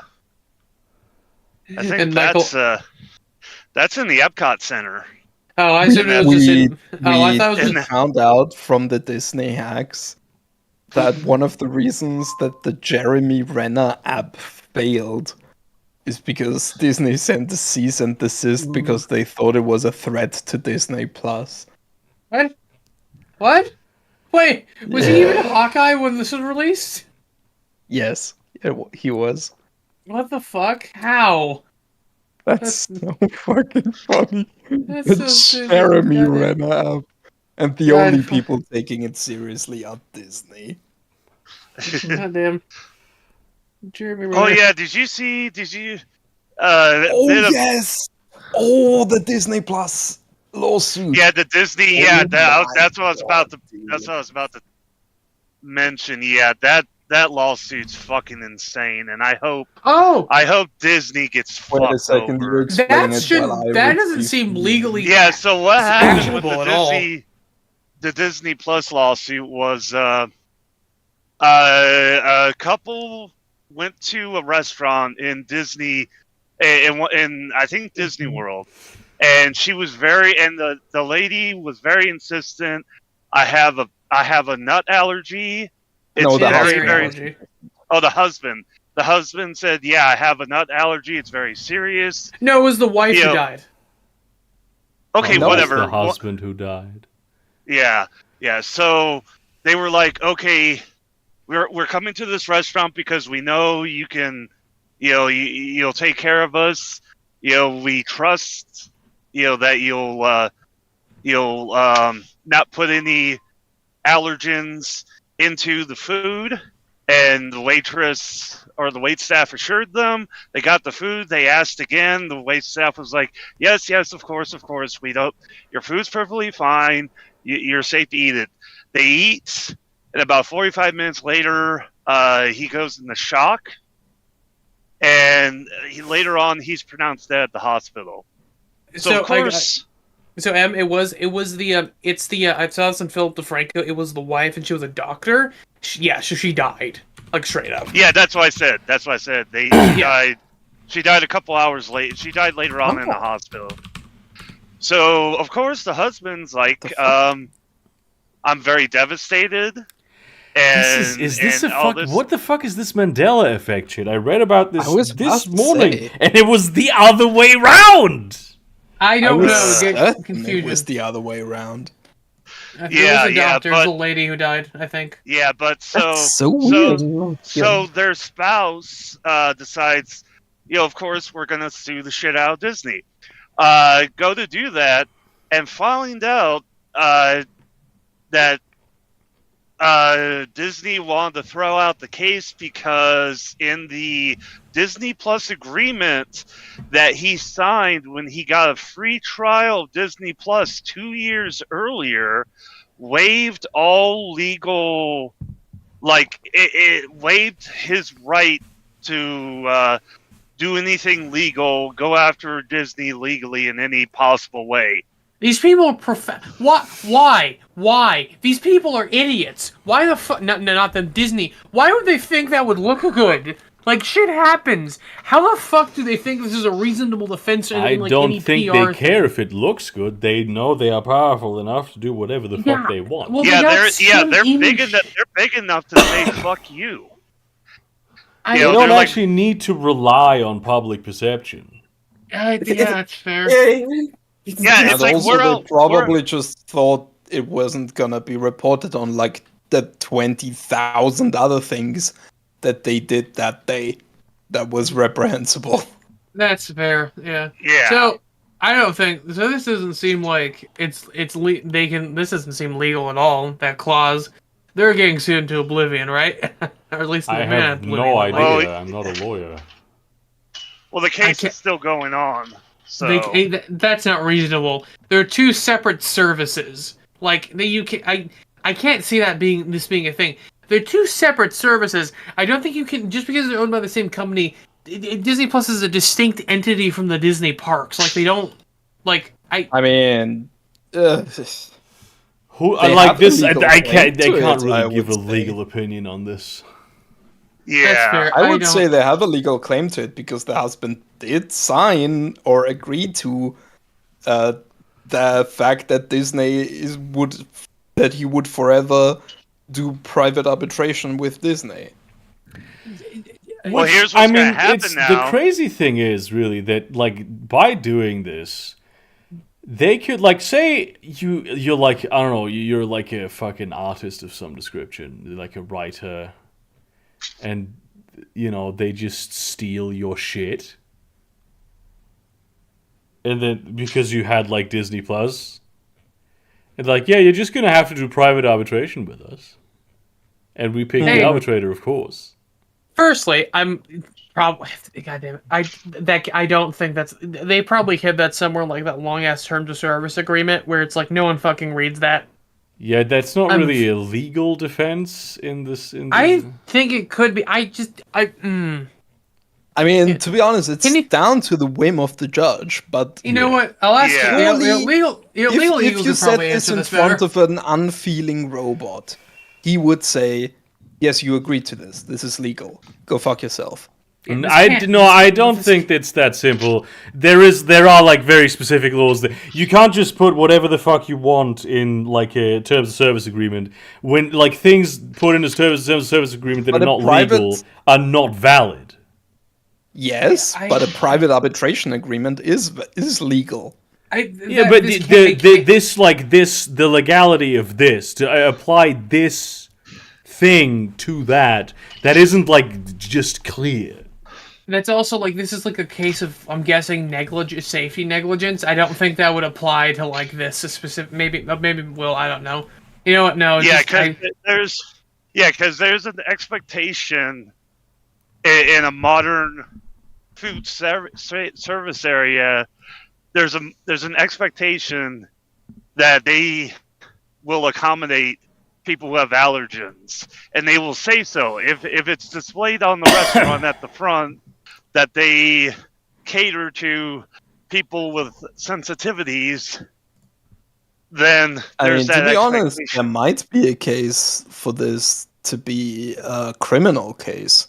Speaker 5: think
Speaker 2: And Michael.
Speaker 5: that's in the Epcot Center.
Speaker 2: Oh, I assumed it was just
Speaker 4: We,
Speaker 2: in. Oh, I thought it was
Speaker 5: we-
Speaker 2: just.
Speaker 4: found out from the Disney hacks that one of the reasons that the Jeremy Renner app failed is because Disney sent a cease and desist because they thought it was a threat to Disney Plus.
Speaker 2: What? What? Wait, was he even Hawkeye when this was released?
Speaker 4: Yes, he was.
Speaker 2: What the fuck? How?
Speaker 4: That's so fucking funny.
Speaker 2: That's
Speaker 4: The
Speaker 2: so stupid.
Speaker 4: Jeremy
Speaker 2: Goddamn.
Speaker 4: Renner app. And the
Speaker 2: God,
Speaker 4: only
Speaker 2: fuck.
Speaker 4: people taking it seriously are Disney.
Speaker 2: Goddamn. Jeremy
Speaker 5: Oh
Speaker 2: Renner.
Speaker 5: yeah, did you see?
Speaker 4: Oh
Speaker 5: bit of-
Speaker 4: yes! Oh, the Disney Plus lawsuit.
Speaker 5: Yeah, the Disney.
Speaker 4: Oh
Speaker 5: Yeah,
Speaker 4: my
Speaker 5: that's what I was about to.
Speaker 4: God,
Speaker 5: That's
Speaker 4: dude.
Speaker 5: what I was about to mention. Yeah, that lawsuit's fucking insane, and I hope
Speaker 2: Oh,
Speaker 5: Disney gets
Speaker 4: Wait a
Speaker 5: fucked
Speaker 4: second, you
Speaker 5: over.
Speaker 4: explain
Speaker 2: that
Speaker 4: it
Speaker 2: should.
Speaker 4: while I
Speaker 2: That doesn't
Speaker 4: retrieve
Speaker 2: seem
Speaker 4: the-
Speaker 2: legally.
Speaker 5: Yeah, so what happened with
Speaker 2: actionable
Speaker 5: the
Speaker 2: at all.
Speaker 5: Disney Plus lawsuit was a couple went to a restaurant in Disney, in I think Disney World, and she was the lady was very insistent. I have a nut allergy. It's
Speaker 4: No, the
Speaker 5: very
Speaker 4: husband.
Speaker 5: very.
Speaker 2: Allergy.
Speaker 5: Oh, the husband. The husband said, "Yeah, I have a nut allergy. It's very serious."
Speaker 2: No, it was the wife
Speaker 5: You
Speaker 2: who
Speaker 5: know,
Speaker 2: died.
Speaker 5: Okay,
Speaker 4: No,
Speaker 1: It was
Speaker 5: whatever.
Speaker 1: the husband who died.
Speaker 5: Yeah, yeah. So they were like, "Okay, we're coming to this restaurant because we know you can, you'll take care of us. We trust, that you'll not put any allergens into the food." And the waitress or the waitstaff assured them they got the food. They asked again. The waitstaff was like, "Yes, yes, of course. We don't. Your food's perfectly fine. You're safe to eat it." They eat, and about 45 minutes later, he goes into shock, and later on, he's pronounced dead at the hospital. So of course,
Speaker 2: So it was I saw this on Philip DeFranco. It was the wife, and she was a doctor. She died, like straight up.
Speaker 5: yeah, that's what I said. She died. She died a couple hours late. She died later on in the hospital. So of course, the husband's like, "I'm very devastated." And
Speaker 1: Is this a
Speaker 5: and all
Speaker 1: fuck? What the fuck is this Mandela effect shit? I read about this
Speaker 4: I was
Speaker 1: this
Speaker 4: about to
Speaker 1: morning,
Speaker 4: say.
Speaker 1: and it was the other way round.
Speaker 2: I
Speaker 4: I
Speaker 2: don't
Speaker 4: was
Speaker 2: know. Get
Speaker 4: certain it
Speaker 2: confusion.
Speaker 4: was the other way around.
Speaker 2: There
Speaker 5: Yeah,
Speaker 2: was a
Speaker 5: yeah,
Speaker 2: doctor. There was a
Speaker 5: but-
Speaker 2: lady who died. I think.
Speaker 5: Yeah, but
Speaker 4: That's so weird.
Speaker 5: So their spouse decides, of course, we're gonna sue the shit out of Disney. Go to do that, and find out that Disney wanted to throw out the case because in the Disney Plus agreement that he signed when he got a free trial of Disney Plus 2 years earlier, waived all legal, like it waived his right to do anything legal, go after Disney legally in any possible way.
Speaker 2: These people are Why? These people are idiots. Why the fuck? No, not them. Disney. Why would they think that would look good? Like, shit happens. How the fuck do they think this is a reasonable defense?
Speaker 1: I
Speaker 2: Like,
Speaker 1: don't
Speaker 2: any
Speaker 1: think
Speaker 2: PR
Speaker 1: they care if it looks good. They know they are powerful enough to do whatever the fuck they want.
Speaker 2: Well,
Speaker 5: Yeah,
Speaker 2: they're
Speaker 5: they're big enough to say fuck you.
Speaker 2: I
Speaker 1: They
Speaker 5: You know,
Speaker 1: don't
Speaker 5: they're like-
Speaker 1: actually need to rely on public perception.
Speaker 2: yeah, that's fair.
Speaker 3: Yeah,
Speaker 5: Yeah,
Speaker 4: And
Speaker 5: it's like
Speaker 4: also, they probably just thought it wasn't gonna be reported on like the 20,000 other things that they did that day that was reprehensible.
Speaker 2: That's fair. Yeah.
Speaker 5: Yeah.
Speaker 2: So I don't think so. This doesn't seem like they can. This doesn't seem legal at all. That clause. They're getting sued into oblivion, right? Or at least
Speaker 1: I
Speaker 2: not
Speaker 1: have
Speaker 2: oblivion,
Speaker 1: no
Speaker 2: but,
Speaker 1: idea.
Speaker 2: like,
Speaker 5: Well,
Speaker 1: I'm not a lawyer.
Speaker 5: well, the case
Speaker 2: can't-
Speaker 5: is still going on. So
Speaker 2: that's not reasonable. There are two separate services. Like I can't see that being a thing. They're two separate services. I don't think you can just because they're owned by the same company. Disney Plus is a distinct entity from the Disney parks. Like they don't like
Speaker 4: I mean,
Speaker 1: Who
Speaker 4: They
Speaker 1: like
Speaker 4: have
Speaker 1: this?
Speaker 4: a legal
Speaker 1: I
Speaker 4: claim
Speaker 1: can't. They
Speaker 4: to
Speaker 1: can't
Speaker 4: it,
Speaker 1: really
Speaker 4: I
Speaker 1: give a
Speaker 4: would say.
Speaker 1: legal opinion on this.
Speaker 5: yeah.
Speaker 2: that's fair.
Speaker 4: I would
Speaker 2: don't-
Speaker 4: say they have a legal claim to it because the husband did sign or agree to the fact that Disney that he would forever do private arbitration with Disney.
Speaker 5: Well, here's what's gonna happen
Speaker 1: it's,
Speaker 5: now.
Speaker 1: the crazy thing is really that like by doing this, they could like say you're like I don't know you're like a fucking artist of some description, like a writer, and you know they just steal your shit, and then because you had like Disney Plus, and like yeah you're just gonna have to do private arbitration with us, and we pick
Speaker 2: Hey.
Speaker 1: the arbitrator of course.
Speaker 2: Firstly, I'm probably goddamn it. I don't think that's they probably hid that somewhere like that long ass terms of service agreement where it's like no one fucking reads that.
Speaker 1: Yeah, that's not
Speaker 2: I'm-
Speaker 1: really a legal defense in this.
Speaker 2: I think it could be. I
Speaker 4: I mean, to be honest, it's
Speaker 2: Can you-
Speaker 4: down to the whim of the judge. But
Speaker 2: you know what? I'll ask
Speaker 5: Yeah.
Speaker 2: you.
Speaker 4: Surely,
Speaker 2: Legal
Speaker 4: if
Speaker 2: Eagles
Speaker 4: you
Speaker 2: could
Speaker 4: set
Speaker 2: probably
Speaker 4: this
Speaker 2: answer
Speaker 4: in
Speaker 2: this
Speaker 4: front
Speaker 2: better.
Speaker 4: of an unfeeling robot, he would say, "Yes, you agree to this. This is legal. Go fuck yourself."
Speaker 2: This
Speaker 1: I
Speaker 2: can't-
Speaker 1: no, I
Speaker 2: this
Speaker 1: don't
Speaker 2: is-
Speaker 1: think it's that simple. There are like very specific laws that you can't just put whatever the fuck you want in like a terms of service agreement when like things put in a terms of service agreement that
Speaker 4: But
Speaker 1: are
Speaker 4: a
Speaker 1: not
Speaker 4: private-
Speaker 1: legal are not valid.
Speaker 4: Yes,
Speaker 2: I-
Speaker 4: but a private arbitration agreement is legal.
Speaker 1: Yeah, but the legality of this to apply this thing to that isn't like just clear.
Speaker 2: That's also like this is like a case of I'm guessing safety negligence. I don't think that would apply to like this a specific. Maybe will. I don't know. You know what? No.
Speaker 5: Yeah,
Speaker 2: just,
Speaker 5: because there's an expectation in a modern food service area. There's an expectation that they will accommodate people who have allergens, and they will say so if it's displayed on the restaurant at the front that they cater to people with sensitivities. Then
Speaker 4: I
Speaker 5: there's
Speaker 4: mean,
Speaker 5: that
Speaker 4: to be honest,
Speaker 5: expectation.
Speaker 4: there might be a case for this to be a criminal case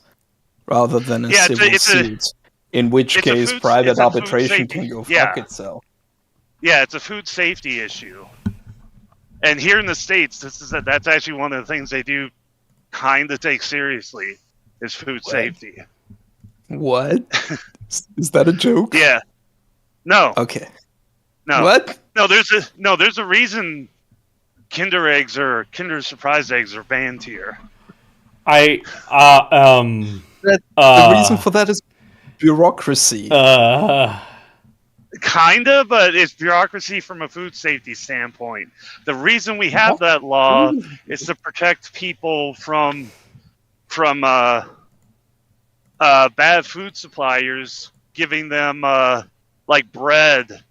Speaker 4: rather than a
Speaker 5: Yeah,
Speaker 4: civil
Speaker 5: it's a-
Speaker 4: suit. In which
Speaker 5: it's a
Speaker 4: case,
Speaker 5: food-
Speaker 4: private
Speaker 5: it's a food
Speaker 4: arbitration
Speaker 5: safety-
Speaker 4: can go
Speaker 5: yeah.
Speaker 4: fuck itself.
Speaker 5: Yeah, it's a food safety issue. And here in the States, that's actually one of the things they do kind of take seriously is food safety.
Speaker 4: What? Is that a joke?
Speaker 5: Yeah. No.
Speaker 4: Okay.
Speaker 5: No.
Speaker 4: What?
Speaker 5: There's a reason Kinder eggs or Kinder Surprise eggs are banned here.
Speaker 1: The
Speaker 4: The reason for that is bureaucracy.
Speaker 5: Kinda, but it's bureaucracy from a food safety standpoint. The reason we have that law is to protect people from bad food suppliers giving them like bread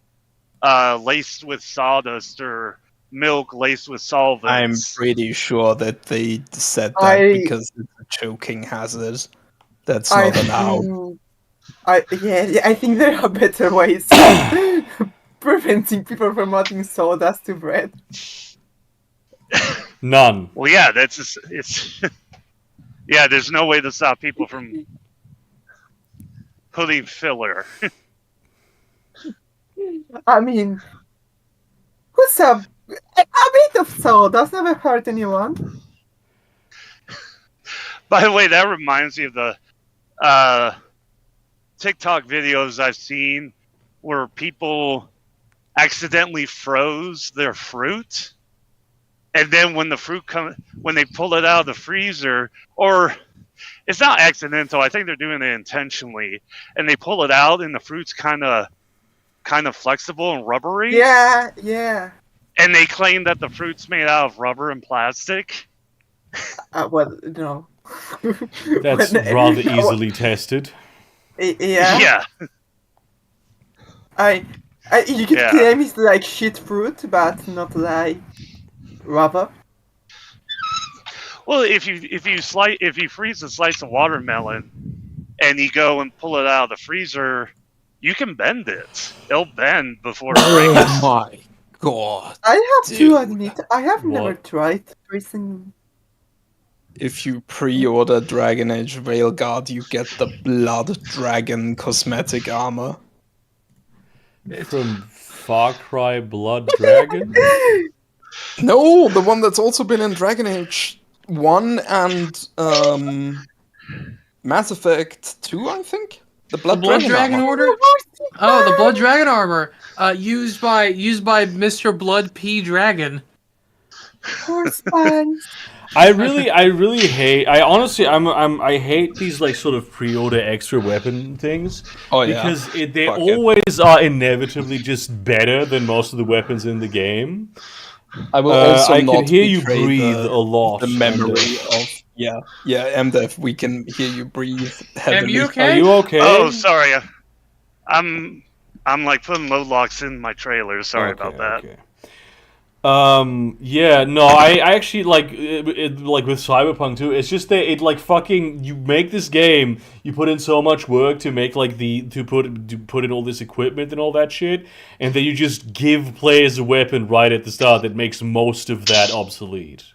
Speaker 5: laced with sawdust or milk laced with
Speaker 4: I'm
Speaker 5: solvents.
Speaker 4: pretty sure that they said that
Speaker 3: I-
Speaker 4: because it's a choking hazard. That's
Speaker 3: I
Speaker 4: not allowed.
Speaker 3: feel Yeah, I think there are better ways of preventing people from adding sawdust to bread.
Speaker 1: None.
Speaker 5: Well, yeah, that's just, it's yeah. There's no way to stop people from putting filler.
Speaker 3: I mean, who's a bit of sawdust never hurt anyone.
Speaker 5: By the way, that reminds me of the uh, TikTok videos I've seen where people accidentally froze their fruit, and then when the fruit when they pull it out of the freezer, or it's not accidental, I think they're doing it intentionally, and they pull it out, and the fruit's kind of flexible and rubbery.
Speaker 3: Yeah.
Speaker 5: And they claim that the fruit's made out of rubber and plastic.
Speaker 3: Well, no.
Speaker 1: That's rather easily tested.
Speaker 3: Yeah.
Speaker 5: Yeah.
Speaker 3: You could claim it's like shit fruit, but not like rubber.
Speaker 5: Well, if you freeze a slice of watermelon and you go and pull it out of the freezer, you can bend it. It'll bend before it breaks.
Speaker 4: Oh my god.
Speaker 3: I have to
Speaker 4: Dude.
Speaker 3: admit, I have never
Speaker 1: What?
Speaker 3: tried freezing.
Speaker 4: If you pre-order Dragon Age Railguard, you get the Blood Dragon cosmetic armor.
Speaker 1: From Far Cry Blood Dragon?
Speaker 4: No, the one that's also been in Dragon Age 1 and Mass Effect 2, I think? The
Speaker 2: The
Speaker 4: Blood,
Speaker 2: Blood
Speaker 4: Dragon,
Speaker 2: Dragon
Speaker 4: armor.
Speaker 2: Order? Oh, the Blood Dragon armor. Used by Mr. Blood P Dragon.
Speaker 3: Horse pants.
Speaker 1: I really hate. I honestly, I hate these like sort of pre-order extra weapon things
Speaker 4: Oh yeah.
Speaker 1: because they
Speaker 4: Fuck it.
Speaker 1: always are inevitably just better than most of the weapons in the game.
Speaker 4: I will also
Speaker 1: I
Speaker 4: not
Speaker 1: can hear you
Speaker 4: betray
Speaker 1: breathe a lot.
Speaker 4: the memory
Speaker 1: MDev.
Speaker 4: of MDev, we can hear you breathe heavily.
Speaker 2: you okay?
Speaker 1: Are you okay?
Speaker 5: Oh, sorry. I'm like putting load locks in my trailer. Sorry about that.
Speaker 1: Okay. Yeah, no, I actually like it, like with Cyberpunk too. It's just that it like fucking you make this game, you put in so much work to make like to put in all this equipment and all that shit, and then you just give players a weapon right at the start that makes most of that obsolete.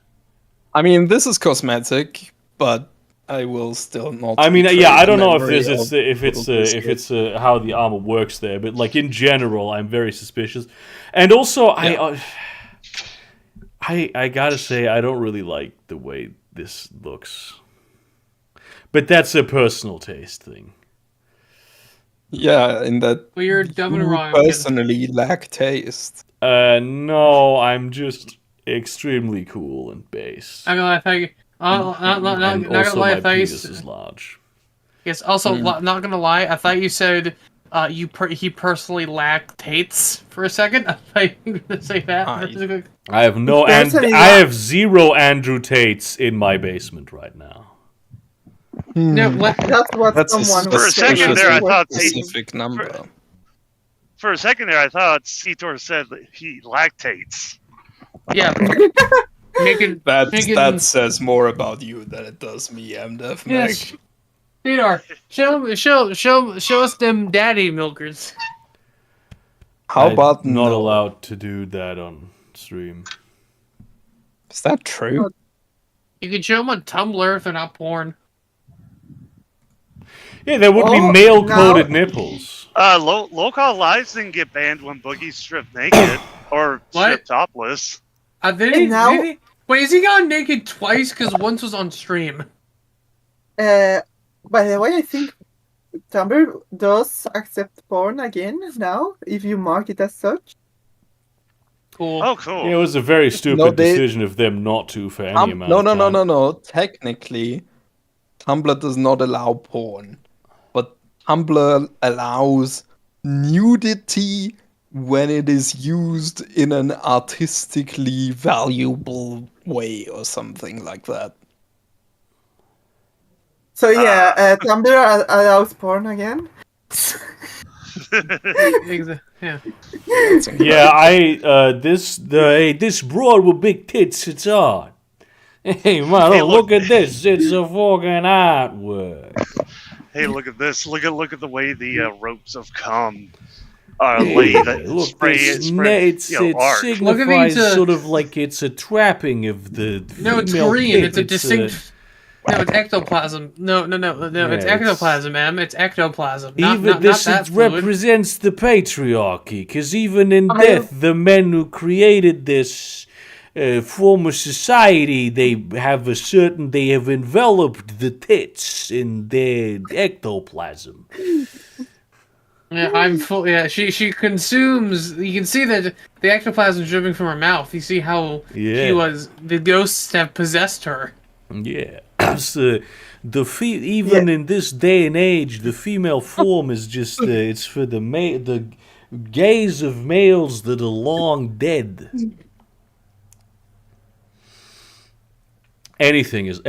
Speaker 4: I mean, this is cosmetic, but I will still not.
Speaker 1: I mean,
Speaker 4: betray
Speaker 1: yeah, I
Speaker 4: the
Speaker 1: don't know if
Speaker 4: memory
Speaker 1: this is
Speaker 4: of
Speaker 1: if it's
Speaker 4: little
Speaker 1: if
Speaker 4: biscuits.
Speaker 1: it's how the armor works there, but like in general, I'm very suspicious, and also I gotta say I don't really like the way this looks, but that's a personal taste thing.
Speaker 4: Yeah, in that
Speaker 2: Well, you're dumb and
Speaker 4: you
Speaker 2: wrong. I'm kidding.
Speaker 4: personally lack taste.
Speaker 1: No, I'm just extremely cool and base.
Speaker 2: I'm gonna lie, I thought you. Not
Speaker 1: And
Speaker 2: gonna
Speaker 1: also
Speaker 2: lie,
Speaker 1: my
Speaker 2: I thought you.
Speaker 1: penis is large.
Speaker 2: Yes. Also, not gonna lie, I thought you said he personally lactates for a second. I thought you were gonna say that.
Speaker 1: I have no and
Speaker 3: Personally,
Speaker 1: I have 0 Andrew Tates in my basement right now.
Speaker 2: No,
Speaker 3: That's what
Speaker 4: That's
Speaker 3: someone
Speaker 4: a
Speaker 5: For a
Speaker 3: was saying.
Speaker 5: second there, I thought
Speaker 4: specific number.
Speaker 5: For a second there, I thought Cetor said that he lactates.
Speaker 2: yeah. Making
Speaker 4: That says more about you than it does me, MDev.
Speaker 2: yes. Theodore, show us them daddy milkers.
Speaker 4: How
Speaker 1: I'm
Speaker 4: about
Speaker 1: not
Speaker 4: no?
Speaker 1: allowed to do that on stream?
Speaker 4: Is that true?
Speaker 2: You can show them on Tumblr if they're not porn.
Speaker 1: Yeah, there would be
Speaker 3: Oh,
Speaker 1: male-coded nipples.
Speaker 5: Local lives didn't get banned when Boogie stripped naked or
Speaker 2: What?
Speaker 5: stripped topless.
Speaker 2: Did
Speaker 3: now-
Speaker 2: he? Wait, has he gone naked twice? Because once was on stream.
Speaker 3: By the way, I think Tumblr does accept porn again now, if you mark it as such.
Speaker 2: Cool.
Speaker 5: Oh, cool.
Speaker 1: Yeah, it was a very stupid
Speaker 4: No, they-
Speaker 1: decision of them not to for any amount
Speaker 4: No,
Speaker 1: of
Speaker 4: no, no,
Speaker 1: time.
Speaker 4: no. Technically, Tumblr does not allow porn, but Tumblr allows nudity when it is used in an artistically valuable way or something like that.
Speaker 3: So yeah, Tumblr allows porn again.
Speaker 2: Yeah.
Speaker 1: Yeah, this broad with big tits, it's art. Hey, man,
Speaker 5: Hey,
Speaker 1: look at this, it's a fucking artwork.
Speaker 5: hey, look at this. Look at the way the ropes have come. Laid.
Speaker 1: Look,
Speaker 5: Spray,
Speaker 1: it
Speaker 5: art.
Speaker 2: Look at these,
Speaker 1: signifies sort of like it's a trapping of the
Speaker 2: No, it's
Speaker 1: female
Speaker 2: green.
Speaker 1: pit.
Speaker 2: It's a distinct. No, it's ectoplasm. No. It's
Speaker 1: Yeah,
Speaker 2: ectoplasm, ma'am. It's ectoplasm. Not
Speaker 1: this
Speaker 2: that fluid.
Speaker 1: represents the patriarchy, because even in
Speaker 3: I-
Speaker 1: death, the men who created this form of society, they have enveloped the tits in their ectoplasm.
Speaker 2: Yeah, I'm full. Yeah, she consumes. You can see that the ectoplasm is dripping from her mouth. You see how
Speaker 1: Yeah.
Speaker 2: the ghosts have possessed her.
Speaker 1: Yeah. So, even in this day and age, the female form is just it's for the gaze of males that are long dead. Everything is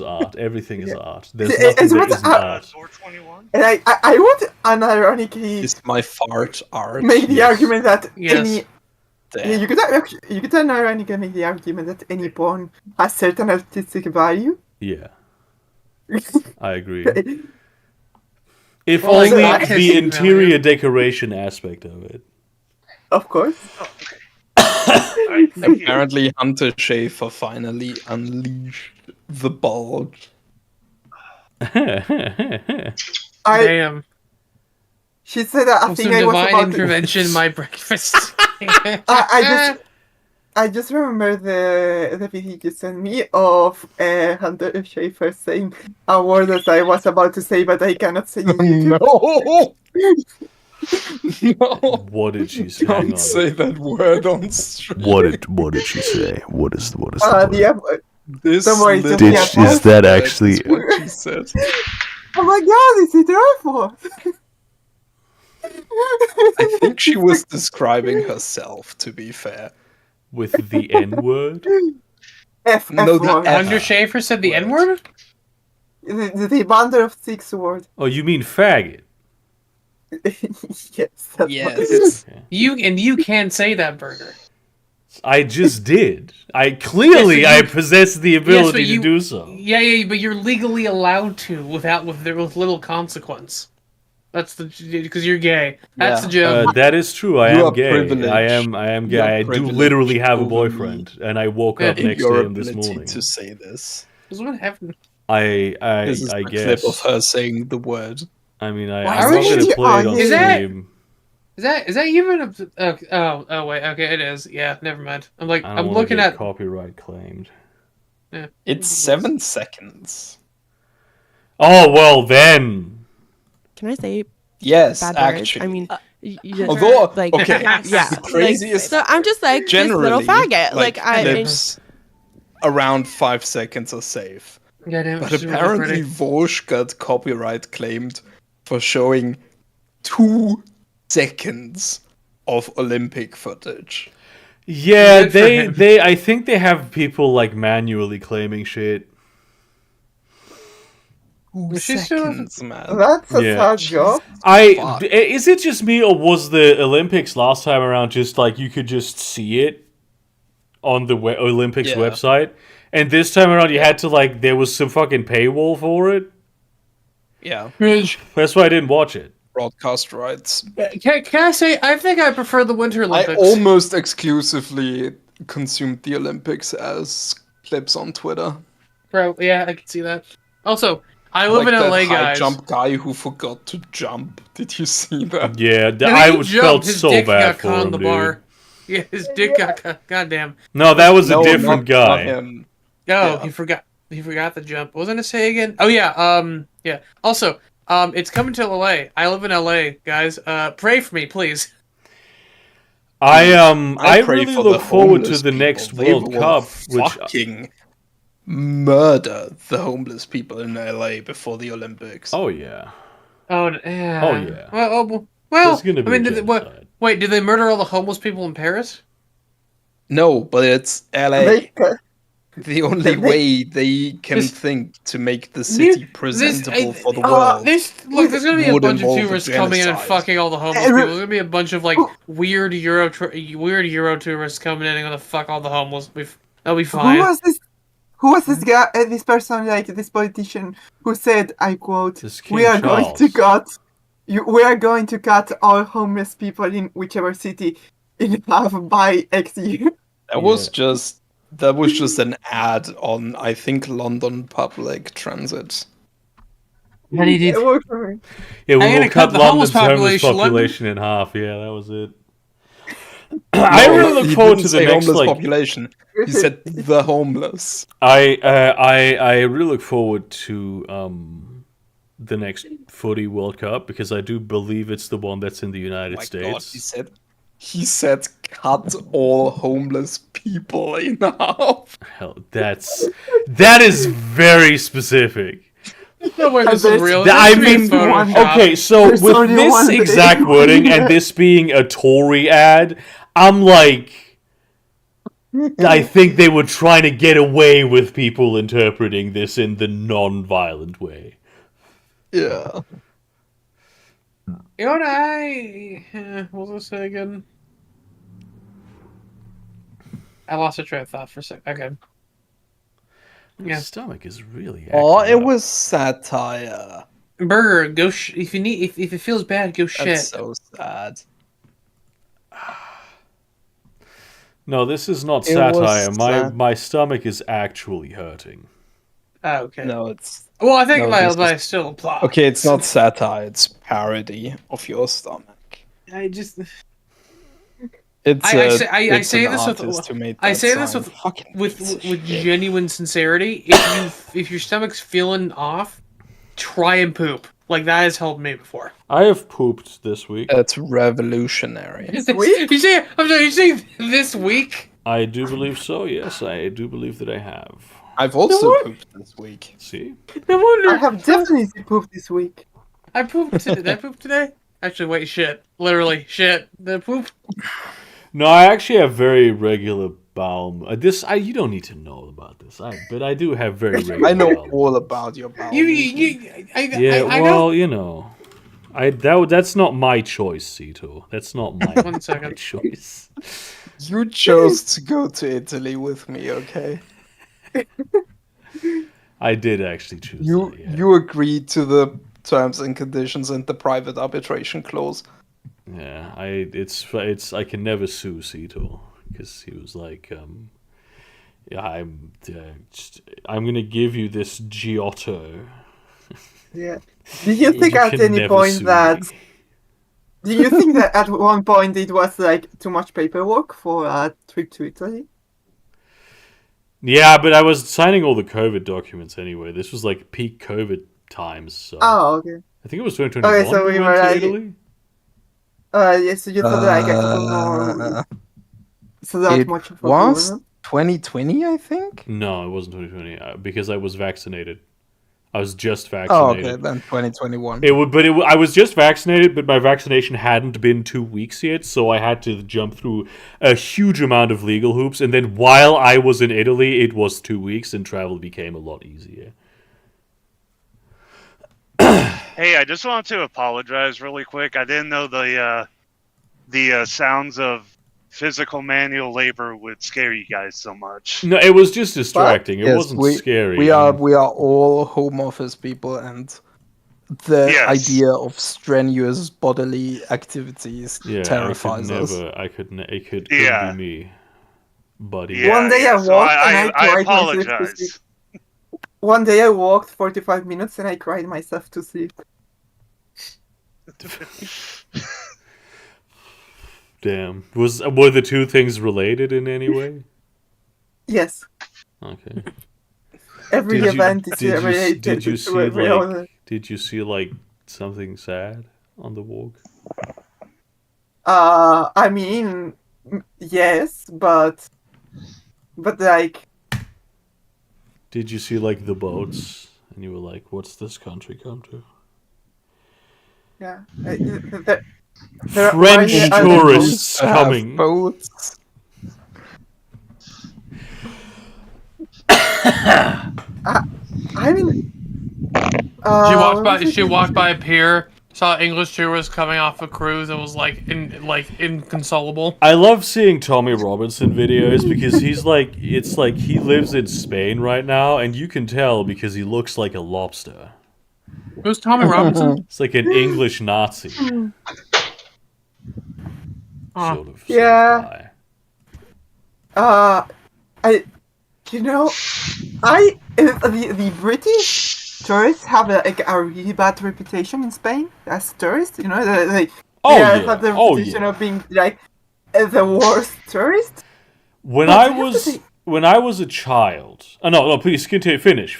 Speaker 1: art. Everything is art. There's
Speaker 3: It's
Speaker 1: nothing that
Speaker 3: what
Speaker 1: isn't
Speaker 3: I-
Speaker 1: art.
Speaker 5: Door 21.
Speaker 3: And I would unironically
Speaker 4: Is my fart art?
Speaker 3: make the
Speaker 1: Yes.
Speaker 3: argument that
Speaker 2: Yes.
Speaker 3: any
Speaker 4: Damn.
Speaker 3: you could unironically make the argument that any porn has certain artistic value.
Speaker 1: Yeah, I agree. If
Speaker 2: Well, like
Speaker 1: only
Speaker 2: that
Speaker 1: the
Speaker 2: has
Speaker 1: interior
Speaker 2: value.
Speaker 1: decoration aspect of it.
Speaker 3: Of course.
Speaker 5: Alright, thank you.
Speaker 4: Apparently, Hunter Schafer finally unleashed the bulge.
Speaker 2: Damn.
Speaker 3: She said that I
Speaker 2: Some
Speaker 3: think I was
Speaker 2: divine
Speaker 3: about
Speaker 2: intervention. My breakfast.
Speaker 3: I just remember the video you sent me of Hunter Schafer saying a word that I was about to say, but I cannot say it.
Speaker 4: No! No!
Speaker 1: What did she say? Hang
Speaker 4: Don't
Speaker 1: on.
Speaker 4: say that word on stream.
Speaker 6: What did she say? What is the word?
Speaker 3: The F-
Speaker 4: This
Speaker 3: Don't worry, just
Speaker 4: little
Speaker 3: the F-
Speaker 6: is that
Speaker 4: word
Speaker 6: actually-
Speaker 4: is what she said.
Speaker 3: Oh my god, is it her
Speaker 4: I think she was describing herself, to be fair.
Speaker 1: With the N word?
Speaker 3: F
Speaker 4: No, the
Speaker 3: word.
Speaker 4: F.
Speaker 2: Hunter Schafer said the
Speaker 4: Word.
Speaker 2: N word.
Speaker 3: The bundle of 6 word.
Speaker 1: Oh, you mean faggot?
Speaker 3: Yes. That's
Speaker 4: Yes.
Speaker 2: You can say that, Burger.
Speaker 1: I just did. I possess the ability
Speaker 2: but you-
Speaker 1: to do so.
Speaker 2: Yeah, but you're legally allowed to with little consequence. That's because you're gay. That's the joke.
Speaker 1: That is true. I
Speaker 4: You
Speaker 1: am
Speaker 4: are
Speaker 1: gay.
Speaker 4: privileged.
Speaker 1: I am gay.
Speaker 4: You are
Speaker 1: I do
Speaker 4: privileged
Speaker 1: literally have a
Speaker 4: over
Speaker 1: boyfriend, and I woke up
Speaker 2: Yeah.
Speaker 1: next
Speaker 4: Your
Speaker 1: to him this
Speaker 4: ability
Speaker 1: morning.
Speaker 4: to say this.
Speaker 2: That's what happened.
Speaker 1: I
Speaker 4: This is
Speaker 1: I
Speaker 4: the
Speaker 1: guess.
Speaker 4: clip of her saying the word.
Speaker 1: I mean,
Speaker 2: Why
Speaker 1: I'm
Speaker 2: are
Speaker 1: not gonna
Speaker 3: you-
Speaker 1: play it on
Speaker 3: Is
Speaker 2: that-
Speaker 1: stream.
Speaker 2: Is that even a? Oh wait. Okay, it is. Yeah, never mind.
Speaker 1: I don't
Speaker 2: I'm
Speaker 1: wanna
Speaker 2: looking
Speaker 1: get
Speaker 2: at.
Speaker 1: copyright claimed.
Speaker 4: It's 7 seconds.
Speaker 1: Oh well, then.
Speaker 7: Can I say
Speaker 4: Yes,
Speaker 7: bad words?
Speaker 4: actually.
Speaker 7: I mean,
Speaker 4: Although,
Speaker 7: like,
Speaker 4: okay,
Speaker 7: yeah.
Speaker 4: the craziest
Speaker 7: So I'm just like this
Speaker 4: generally,
Speaker 7: little faggot. Like I.
Speaker 4: clips around 5 seconds are safe.
Speaker 2: Goddamn,
Speaker 4: But
Speaker 2: it's really
Speaker 4: apparently
Speaker 2: pretty.
Speaker 4: Vosh got copyright claimed for showing 2 seconds of Olympic footage.
Speaker 1: Yeah,
Speaker 2: Good for him.
Speaker 1: they. I think they have people like manually claiming shit.
Speaker 4: 2
Speaker 2: she's still-
Speaker 4: seconds, man.
Speaker 3: That's a
Speaker 1: Yeah.
Speaker 3: sad job.
Speaker 4: Fuck.
Speaker 1: Is it just me, or was the Olympics last time around just like you could just see it on the Olympics
Speaker 4: Yeah.
Speaker 1: website, and this time around you had to like there was some fucking paywall for it.
Speaker 4: Yeah,
Speaker 1: That's why I didn't watch it.
Speaker 4: broadcast rights.
Speaker 2: Can I say? I think I prefer the Winter
Speaker 4: I
Speaker 2: Olympics.
Speaker 4: almost exclusively consumed the Olympics as clips on Twitter.
Speaker 2: Bro, yeah, I can see that. Also, I live in
Speaker 4: that
Speaker 2: LA,
Speaker 4: high
Speaker 2: guys.
Speaker 4: jump guy who forgot to jump. Did you see that?
Speaker 1: Yeah,
Speaker 2: The
Speaker 1: I
Speaker 2: minute
Speaker 1: was
Speaker 2: he
Speaker 1: felt
Speaker 2: jumped, his
Speaker 1: so
Speaker 2: dick
Speaker 1: bad
Speaker 2: got
Speaker 1: for
Speaker 2: caught
Speaker 1: him,
Speaker 2: in the
Speaker 1: dude.
Speaker 2: bar. Yeah, his dick got caught. Goddamn.
Speaker 1: No, that was a
Speaker 4: No,
Speaker 1: different
Speaker 4: not
Speaker 1: guy.
Speaker 4: him.
Speaker 2: Oh,
Speaker 4: Yeah.
Speaker 2: he forgot. He forgot the jump. What was I gonna say again? Oh yeah. Yeah. Also, it's coming to LA. I live in LA, guys. Pray for me, please.
Speaker 1: I
Speaker 4: pray
Speaker 1: really
Speaker 4: for
Speaker 1: look
Speaker 4: the
Speaker 1: forward to
Speaker 4: homeless
Speaker 1: the
Speaker 4: people.
Speaker 1: next
Speaker 4: They
Speaker 1: World
Speaker 4: will
Speaker 1: Cup, which
Speaker 4: fucking murder the homeless people in LA before the Olympics.
Speaker 1: oh yeah,
Speaker 2: Oh yeah.
Speaker 1: Oh, yeah.
Speaker 2: Well.
Speaker 1: there's gonna be
Speaker 2: I mean,
Speaker 1: a
Speaker 2: did what?
Speaker 1: genocide.
Speaker 2: Wait, did they murder all the homeless people in Paris?
Speaker 4: No, but it's LA.
Speaker 3: They,
Speaker 4: The only
Speaker 3: They-
Speaker 4: way they can
Speaker 2: This-
Speaker 4: think to make the city presentable for the world.
Speaker 2: There's gonna be a
Speaker 4: Would
Speaker 2: bunch of
Speaker 4: involve a
Speaker 2: tourists coming in and
Speaker 4: genocide.
Speaker 2: fucking all the homeless
Speaker 3: Every-
Speaker 2: people. There's gonna be a bunch of like weird Euro tourists coming in and gonna fuck all the homeless. That'll be
Speaker 3: who
Speaker 2: fine.
Speaker 3: was this? who was this guy? This person, like this politician, who said, "I quote:
Speaker 1: This King
Speaker 3: We are going to
Speaker 1: Charles.
Speaker 3: we are going to cut all homeless people in whichever city in half by X year."
Speaker 4: That was just an ad on, I think, London public transit.
Speaker 2: That he did.
Speaker 3: It worked for me.
Speaker 1: Yeah, we
Speaker 2: I'm
Speaker 1: will
Speaker 2: gonna
Speaker 1: cut
Speaker 2: cut the homeless
Speaker 1: London's homeless
Speaker 2: population,
Speaker 1: population in half. Yeah, that was it. I
Speaker 4: No,
Speaker 1: really look
Speaker 4: he
Speaker 1: forward
Speaker 4: didn't
Speaker 1: to the
Speaker 4: say
Speaker 1: next
Speaker 4: homeless
Speaker 1: like.
Speaker 4: population. He said the homeless.
Speaker 1: I really look forward to the next Footy World Cup because I do believe it's the one that's in the United
Speaker 4: My
Speaker 1: States.
Speaker 4: God, he said cut all homeless people in half.
Speaker 1: Hell, that is very specific.
Speaker 2: No way, this is
Speaker 3: there's-
Speaker 2: real.
Speaker 1: I
Speaker 2: This is
Speaker 1: mean,
Speaker 2: Photoshop.
Speaker 1: okay, so
Speaker 3: There's
Speaker 1: with
Speaker 3: only
Speaker 1: this
Speaker 3: one day.
Speaker 1: exact wording and this being a Tory ad, I'm like, I think they were trying to get away with people interpreting this in the non-violent way.
Speaker 4: Yeah.
Speaker 2: You know what what was I say again? I lost a train of thought for a sec. Okay.
Speaker 1: My
Speaker 2: Yeah.
Speaker 1: stomach is really
Speaker 4: Oh,
Speaker 1: acting
Speaker 4: it
Speaker 1: up.
Speaker 4: was satire.
Speaker 2: Burger, go if you need if it feels bad, go shit.
Speaker 4: That's so sad.
Speaker 1: No, this is not
Speaker 4: It was
Speaker 1: satire.
Speaker 4: sad.
Speaker 1: My stomach is actually hurting.
Speaker 2: Oh, okay.
Speaker 4: No, it's
Speaker 2: Well, I think
Speaker 4: No,
Speaker 2: my
Speaker 4: this
Speaker 2: but
Speaker 4: is-
Speaker 2: I still apply.
Speaker 4: okay. It's not satire. It's parody of your stomach.
Speaker 2: I just
Speaker 4: It's
Speaker 2: I
Speaker 4: it's
Speaker 2: say
Speaker 4: an
Speaker 2: this
Speaker 4: artist
Speaker 2: with
Speaker 4: who made
Speaker 2: I
Speaker 4: that
Speaker 2: say this
Speaker 4: song.
Speaker 2: with
Speaker 4: Fucking
Speaker 2: with
Speaker 4: piece of
Speaker 2: with
Speaker 4: shit.
Speaker 2: genuine sincerity. If your stomach's feeling off, try and poop. Like that has helped me before.
Speaker 1: I have pooped this week.
Speaker 4: That's revolutionary.
Speaker 3: week?
Speaker 2: You say I'm sorry. You say this week?
Speaker 1: I do believe so, yes. I do believe that I have.
Speaker 4: I've also
Speaker 2: What?
Speaker 4: pooped this week.
Speaker 1: See?
Speaker 2: No wonder.
Speaker 3: I have definitely pooped this week.
Speaker 2: I pooped today. Did I poop today? Actually, wait, shit. Literally, shit. Did I poop?
Speaker 1: No, I actually have very regular bowel. You don't need to know about this. But I do have very regular.
Speaker 4: I know
Speaker 1: bowel
Speaker 4: all about your bowel. movement.
Speaker 1: Yeah,
Speaker 2: I
Speaker 1: well,
Speaker 2: know.
Speaker 1: you know, that's not my choice, Cito. That's not my,
Speaker 2: 1 second.
Speaker 1: my choice.
Speaker 4: You chose to go to Italy with me, okay?
Speaker 1: I did actually choose
Speaker 4: You
Speaker 1: that. Yeah.
Speaker 4: you agreed to the terms and conditions and the private arbitration clause.
Speaker 1: Yeah, I can never sue Cito because he was like, yeah, I'm gonna give you this Giotto.
Speaker 3: Yeah. Did you think
Speaker 1: You
Speaker 3: at
Speaker 1: can
Speaker 3: any
Speaker 1: never
Speaker 3: point
Speaker 1: sue
Speaker 3: that?
Speaker 1: me.
Speaker 3: Do you think that at one point it was like too much paperwork for a trip to Italy?
Speaker 1: Yeah, but I was signing all the COVID documents anyway. This was like peak COVID times, so
Speaker 3: Oh, okay.
Speaker 1: I think it was 2021.
Speaker 3: Okay, so we
Speaker 1: we
Speaker 3: were
Speaker 1: went to
Speaker 3: like-
Speaker 1: Italy.
Speaker 3: Yes, so you thought like a couple more. So that
Speaker 4: It
Speaker 3: much for
Speaker 4: was
Speaker 3: tourism?
Speaker 4: 2020, I think.
Speaker 1: No, it wasn't 2020 because I was vaccinated. I was just
Speaker 4: Oh,
Speaker 1: vaccinated.
Speaker 4: okay, then 2021.
Speaker 1: I was just vaccinated, but my vaccination hadn't been 2 weeks yet, so I had to jump through a huge amount of legal hoops. And then while I was in Italy, it was 2 weeks, and travel became a lot easier.
Speaker 5: Hey, I just wanted to apologize really quick. I didn't know the sounds of physical manual labor would scare you guys so much.
Speaker 1: No, it was just distracting. It
Speaker 4: Yes,
Speaker 1: wasn't
Speaker 4: we-
Speaker 1: scary.
Speaker 4: We are all home office people, and the
Speaker 5: Yes.
Speaker 4: idea of strenuous bodily activities terrifies us.
Speaker 1: It couldn't
Speaker 5: Yeah.
Speaker 1: be me, buddy.
Speaker 5: Yeah,
Speaker 3: One day I
Speaker 5: so
Speaker 3: walked and I
Speaker 5: I
Speaker 3: cried myself to
Speaker 5: apologize.
Speaker 3: sleep. One day I walked 45 minutes and I cried myself to sleep.
Speaker 1: Damn. Were the two things related in any way?
Speaker 3: Yes,
Speaker 1: Okay.
Speaker 3: every
Speaker 1: Did you-
Speaker 3: event is
Speaker 1: did you-
Speaker 3: related
Speaker 1: did you
Speaker 3: to
Speaker 1: see,
Speaker 3: every
Speaker 1: like-
Speaker 3: other.
Speaker 1: Did you see like something sad on the walk?
Speaker 3: I mean, yes, but like,
Speaker 1: Did you see like the boats and you were like, "What's this country come to?"
Speaker 3: yeah. There
Speaker 1: French
Speaker 3: are-
Speaker 1: tourists
Speaker 4: Have
Speaker 1: coming.
Speaker 4: boats.
Speaker 3: I mean,
Speaker 2: She walked by.
Speaker 3: what was
Speaker 2: She
Speaker 3: it?
Speaker 2: walked by a pier saw English tourists coming off a cruise and was inconsolable.
Speaker 1: I love seeing Tommy Robinson videos because it's like he lives in Spain right now, and you can tell because he looks like a lobster.
Speaker 2: Who's Tommy Robinson?
Speaker 1: It's like an English Nazi
Speaker 2: Huh.
Speaker 1: sort of
Speaker 3: Yeah.
Speaker 1: guy.
Speaker 3: The British tourists have a really bad reputation in Spain as tourists. They
Speaker 1: Oh
Speaker 3: have the
Speaker 1: yeah, oh
Speaker 3: reputation
Speaker 1: yeah.
Speaker 3: of being like the worst tourist.
Speaker 1: When
Speaker 3: But
Speaker 1: I
Speaker 3: I have to
Speaker 1: was
Speaker 3: say-
Speaker 1: when I was a child. Oh no, please continue. Finish.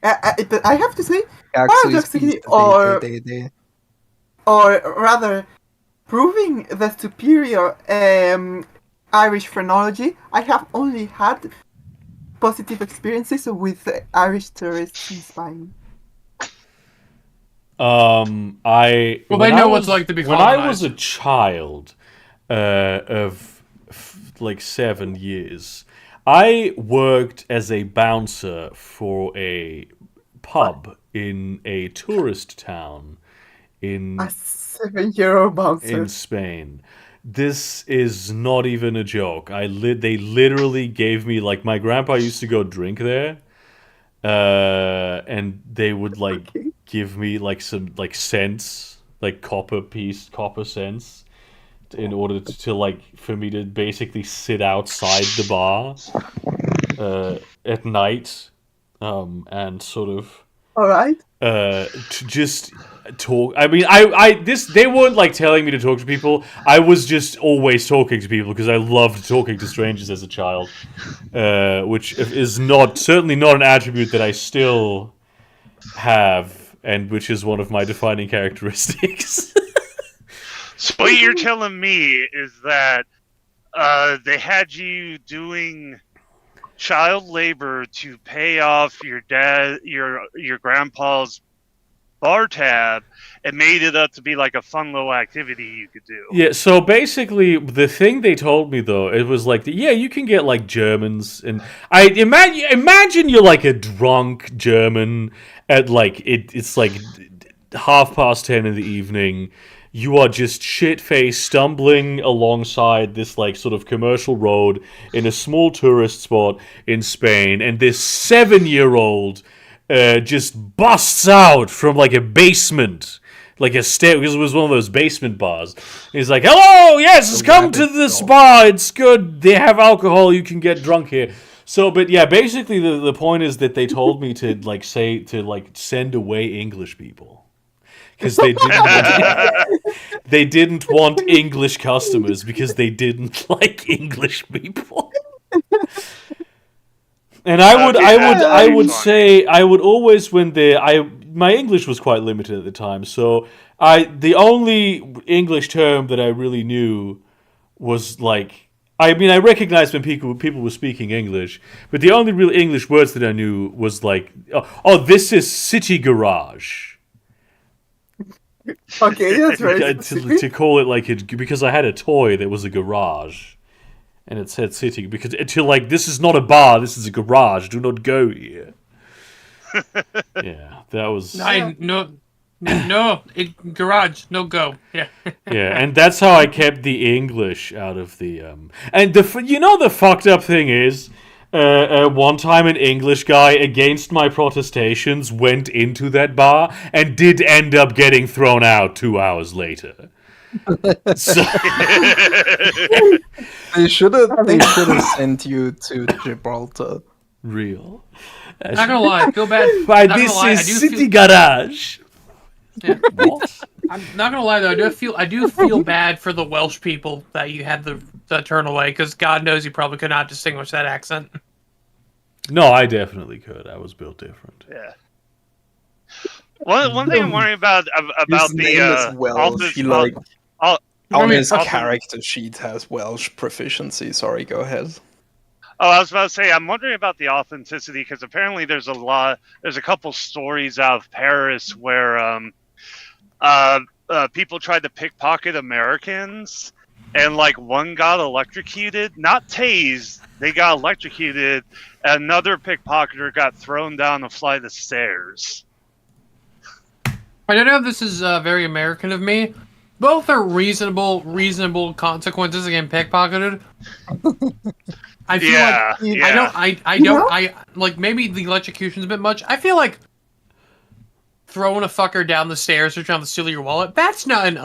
Speaker 3: But I have to say,
Speaker 4: Axel
Speaker 3: paradoxically,
Speaker 4: speaks
Speaker 3: or rather, proving the superior Irish phrenology, I have only had positive experiences with Irish tourists in Spain.
Speaker 1: I
Speaker 2: Well,
Speaker 1: when
Speaker 2: they know
Speaker 1: I
Speaker 2: what
Speaker 1: was,
Speaker 2: it's like to be
Speaker 1: when I was
Speaker 2: colonized.
Speaker 1: a child, of like 7 years, I worked as a bouncer for a pub in a tourist town in
Speaker 3: A 7-year-old bouncer.
Speaker 1: in Spain. This is not even a joke. They literally gave me like my grandpa used to go drink there, and they would like
Speaker 3: Okay.
Speaker 1: give me like some like cents, like copper cents, in order to like for me to basically sit outside the bar at night, and sort of
Speaker 3: All right.
Speaker 1: to just talk. I mean, they weren't like telling me to talk to people. I was just always talking to people because I loved talking to strangers as a child, which is certainly not an attribute that I still have, and which is one of my defining characteristics.
Speaker 5: So what you're telling me is that they had you doing child labor to pay off your grandpa's bar tab, and made it up to be like a fun little activity you could do.
Speaker 1: Yeah, so basically, the thing they told me though, it was like, yeah, you can get like Germans, and I imagine you're like a drunk German at like it's like 10:30 in the evening. You are just shit faced, stumbling alongside this like sort of commercial road in a small tourist spot in Spain, and this 7-year-old just busts out from like a basement, like a stair, because it was one of those basement bars. He's like, "Hello, yes, come to this bar. It's good. They have alcohol. You can get drunk here." So, but yeah, basically the point is that they told me to like send away English people because they didn't want English customers because they didn't like English people. And I would say I would always my English was quite limited at the time, so the only English term that I really knew was like, I mean, I recognized when people were speaking English, but the only real English words that I knew was like, oh, this is city garage.
Speaker 3: Okay, that's very
Speaker 1: to
Speaker 3: specific.
Speaker 1: call it like it, because I had a toy that was a garage, and it said city, because until like, this is not a bar, this is a garage. Do not go here. Yeah, that was
Speaker 2: Garage, no go. Yeah.
Speaker 1: yeah, and that's how I kept the English out of the And the fucked up thing is, one time an English guy, against my protestations, went into that bar and did end up getting thrown out 2 hours later. So,
Speaker 4: They should have sent you to Gibraltar.
Speaker 1: real.
Speaker 2: Not gonna lie, I feel bad.
Speaker 1: Why,
Speaker 2: Not
Speaker 1: this
Speaker 2: gonna lie,
Speaker 1: is
Speaker 2: I do
Speaker 1: city
Speaker 2: feel-
Speaker 1: garage.
Speaker 2: Yeah.
Speaker 1: What?
Speaker 2: I'm not gonna lie though, I do feel bad for the Welsh people that you had to turn away, because God knows you probably could not distinguish that accent.
Speaker 1: No, I definitely could. I was built different.
Speaker 5: Yeah. One thing I'm worrying about
Speaker 4: His name is Welsh. He like on his
Speaker 5: all-
Speaker 4: character sheet has Welsh proficiency. Sorry, go ahead.
Speaker 5: Oh, I was about to say, I'm wondering about the authenticity, because apparently there's a couple stories out of Paris where people tried to pickpocket Americans, and like one got electrocuted, not tased, they got electrocuted, and another pickpocketer got thrown down a flight of stairs.
Speaker 2: I don't know if this is very American of me. Both are reasonable consequences of getting pickpocketed. I feel like
Speaker 5: yeah.
Speaker 2: I don't like maybe the electrocution's a bit much. I feel like throwing a fucker down the stairs or trying to steal your wallet. That's not an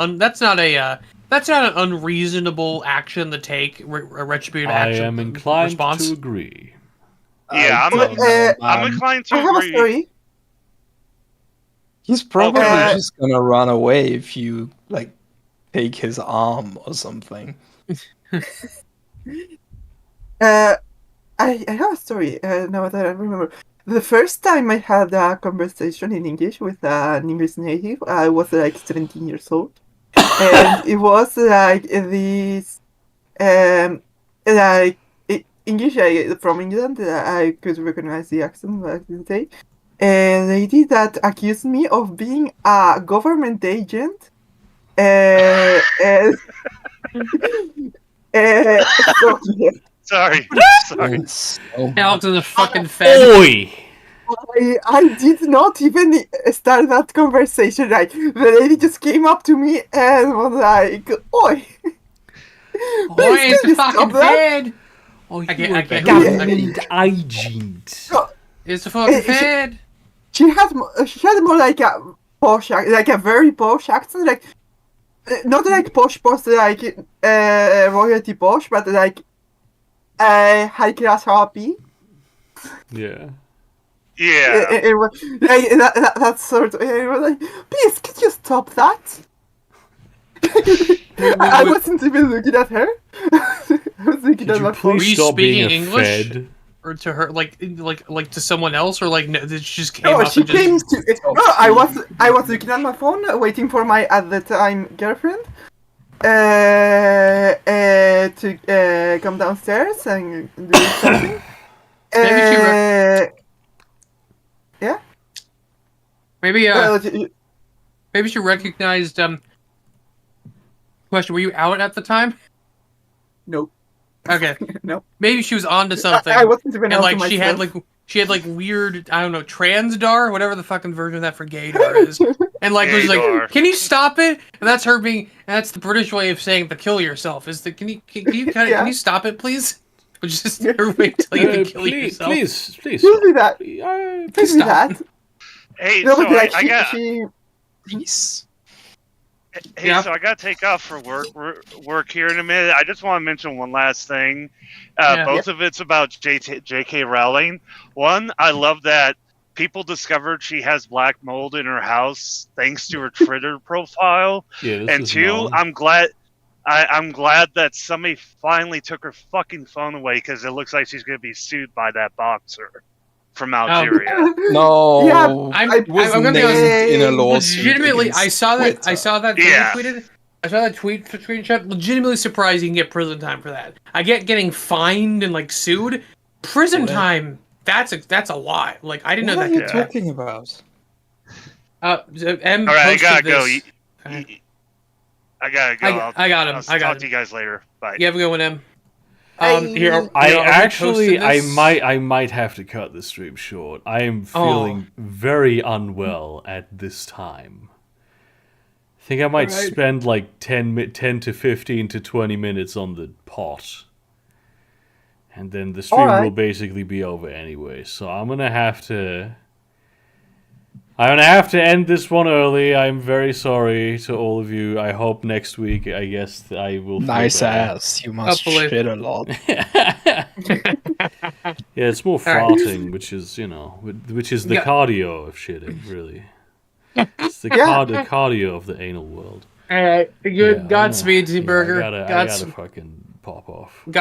Speaker 2: unreasonable action to take. A retributive
Speaker 1: I
Speaker 2: action.
Speaker 1: am inclined
Speaker 2: response.
Speaker 1: to agree.
Speaker 5: Yeah, I'm inclined to
Speaker 3: I have a
Speaker 5: agree.
Speaker 3: story.
Speaker 4: He's probably
Speaker 5: Okay.
Speaker 4: just gonna run away if you like take his arm or something.
Speaker 3: I have a story. Now that I remember, the first time I had a conversation in English with an English native, I was like 17 years old, and it was like this, like English from England. I could recognize the accent back in the day. A lady that accused me of being a government agent. And, so yeah.
Speaker 5: Sorry. Sorry.
Speaker 4: So
Speaker 2: Alex is a fucking fed.
Speaker 1: Oi!
Speaker 3: I did not even start that conversation. Like the lady just came up to me and was like, "Oi,
Speaker 2: Boy,
Speaker 3: please
Speaker 2: it's
Speaker 3: can you
Speaker 2: a fucking
Speaker 3: stop that?"
Speaker 2: fed.
Speaker 1: Oh,
Speaker 2: I
Speaker 1: you
Speaker 2: can't-
Speaker 1: are
Speaker 2: I
Speaker 1: the
Speaker 2: can't-
Speaker 1: government agent.
Speaker 2: It's a fucking
Speaker 3: She-
Speaker 2: fed.
Speaker 3: She had more like a posh, like a very posh accent, like not like posh, like royalty posh, but like high class happy.
Speaker 1: Yeah.
Speaker 5: Yeah.
Speaker 3: It was like that sort of. It was like, please, could you stop that? I wasn't even looking at her. I was looking
Speaker 1: Could
Speaker 3: at
Speaker 1: you
Speaker 3: my phone.
Speaker 1: please
Speaker 2: Were you
Speaker 1: stop being a
Speaker 2: speaking English?
Speaker 1: fed?
Speaker 2: Or to her, like to someone else, or like no, she just came
Speaker 3: No,
Speaker 2: up
Speaker 3: she
Speaker 2: and just.
Speaker 3: came to. No, I was looking at my phone, waiting for my at the time girlfriend, to come downstairs and do something.
Speaker 2: Maybe she
Speaker 3: Yeah.
Speaker 2: Maybe
Speaker 3: Well,
Speaker 2: maybe she recognized. Question: were you out at the time?
Speaker 3: no,
Speaker 2: Okay,
Speaker 3: no.
Speaker 2: maybe she was onto something.
Speaker 3: I wasn't even
Speaker 2: and
Speaker 3: out
Speaker 2: like
Speaker 3: to
Speaker 2: she had
Speaker 3: myself.
Speaker 2: like weird, I don't know, transdar, whatever the fucking version of that for gaydar is, and like was
Speaker 5: Gaydar.
Speaker 2: like, can you stop it? And that's her being, and that's the British way of saying to kill yourself. Is the can you
Speaker 3: Yeah.
Speaker 2: can you stop it, please? Which is just her way to tell you to kill
Speaker 1: Please,
Speaker 2: yourself.
Speaker 1: please, please.
Speaker 3: Please do that.
Speaker 1: Please,
Speaker 3: Please do
Speaker 2: stop.
Speaker 3: that.
Speaker 5: Hey,
Speaker 3: No,
Speaker 5: so
Speaker 3: but like
Speaker 5: I got.
Speaker 3: she
Speaker 4: please.
Speaker 5: Hey,
Speaker 2: Yeah.
Speaker 5: so I got to take off for work here in a minute. I just want to mention one last thing.
Speaker 2: Yeah.
Speaker 5: Both of it's about J.K. Rowling. One, I love that people discovered she has black mold in her house thanks to her Twitter profile.
Speaker 1: Yeah, this
Speaker 5: And
Speaker 1: is
Speaker 5: two,
Speaker 1: known.
Speaker 5: I'm glad that somebody finally took her fucking phone away because it looks like she's going to be sued by that boxer from Algeria.
Speaker 4: No,
Speaker 3: Yeah,
Speaker 4: it was
Speaker 2: I'm gonna be
Speaker 4: named
Speaker 2: honest,
Speaker 4: in a lawsuit.
Speaker 2: legitimately,
Speaker 4: against
Speaker 2: I saw that thing you
Speaker 5: Yeah.
Speaker 2: tweeted. I saw that tweet screenshot. Legitimately surprised you can get prison time for that. I get getting fined and like sued. Prison
Speaker 4: What?
Speaker 2: time. That's a lot. Like I didn't
Speaker 4: What
Speaker 2: know
Speaker 4: are
Speaker 2: that
Speaker 4: you
Speaker 2: could.
Speaker 4: talking about?
Speaker 2: M
Speaker 5: All right, I
Speaker 2: posted
Speaker 5: gotta go.
Speaker 2: this.
Speaker 5: I gotta go.
Speaker 2: I got him.
Speaker 5: I'll
Speaker 2: I got
Speaker 5: talk
Speaker 2: him.
Speaker 5: to you guys later. Bye.
Speaker 2: You have a good one, M.
Speaker 3: I
Speaker 1: I might have to cut the stream short. I am feeling very unwell at this time. I think I might
Speaker 3: Alright.
Speaker 1: spend like 10 to 15 to 20 minutes on the pot. And then the stream will
Speaker 3: Alright.
Speaker 1: basically be over anyway. So I'm gonna have to end this one early. I'm very sorry to all of you. I hope next week, I guess, I will feel
Speaker 4: Nice
Speaker 1: better.
Speaker 4: ass. You must
Speaker 2: Hopefully.
Speaker 4: shit a lot.
Speaker 1: Yeah, it's more
Speaker 2: All right.
Speaker 1: farting, which is the
Speaker 2: Yeah.
Speaker 1: cardio of shitting, really. It's the
Speaker 3: Yeah.
Speaker 1: the cardio of the anal world.
Speaker 2: All right. Good.
Speaker 1: Yeah,
Speaker 2: Godspeed,
Speaker 1: yeah,
Speaker 2: Burger.
Speaker 1: I gotta fucking pop off.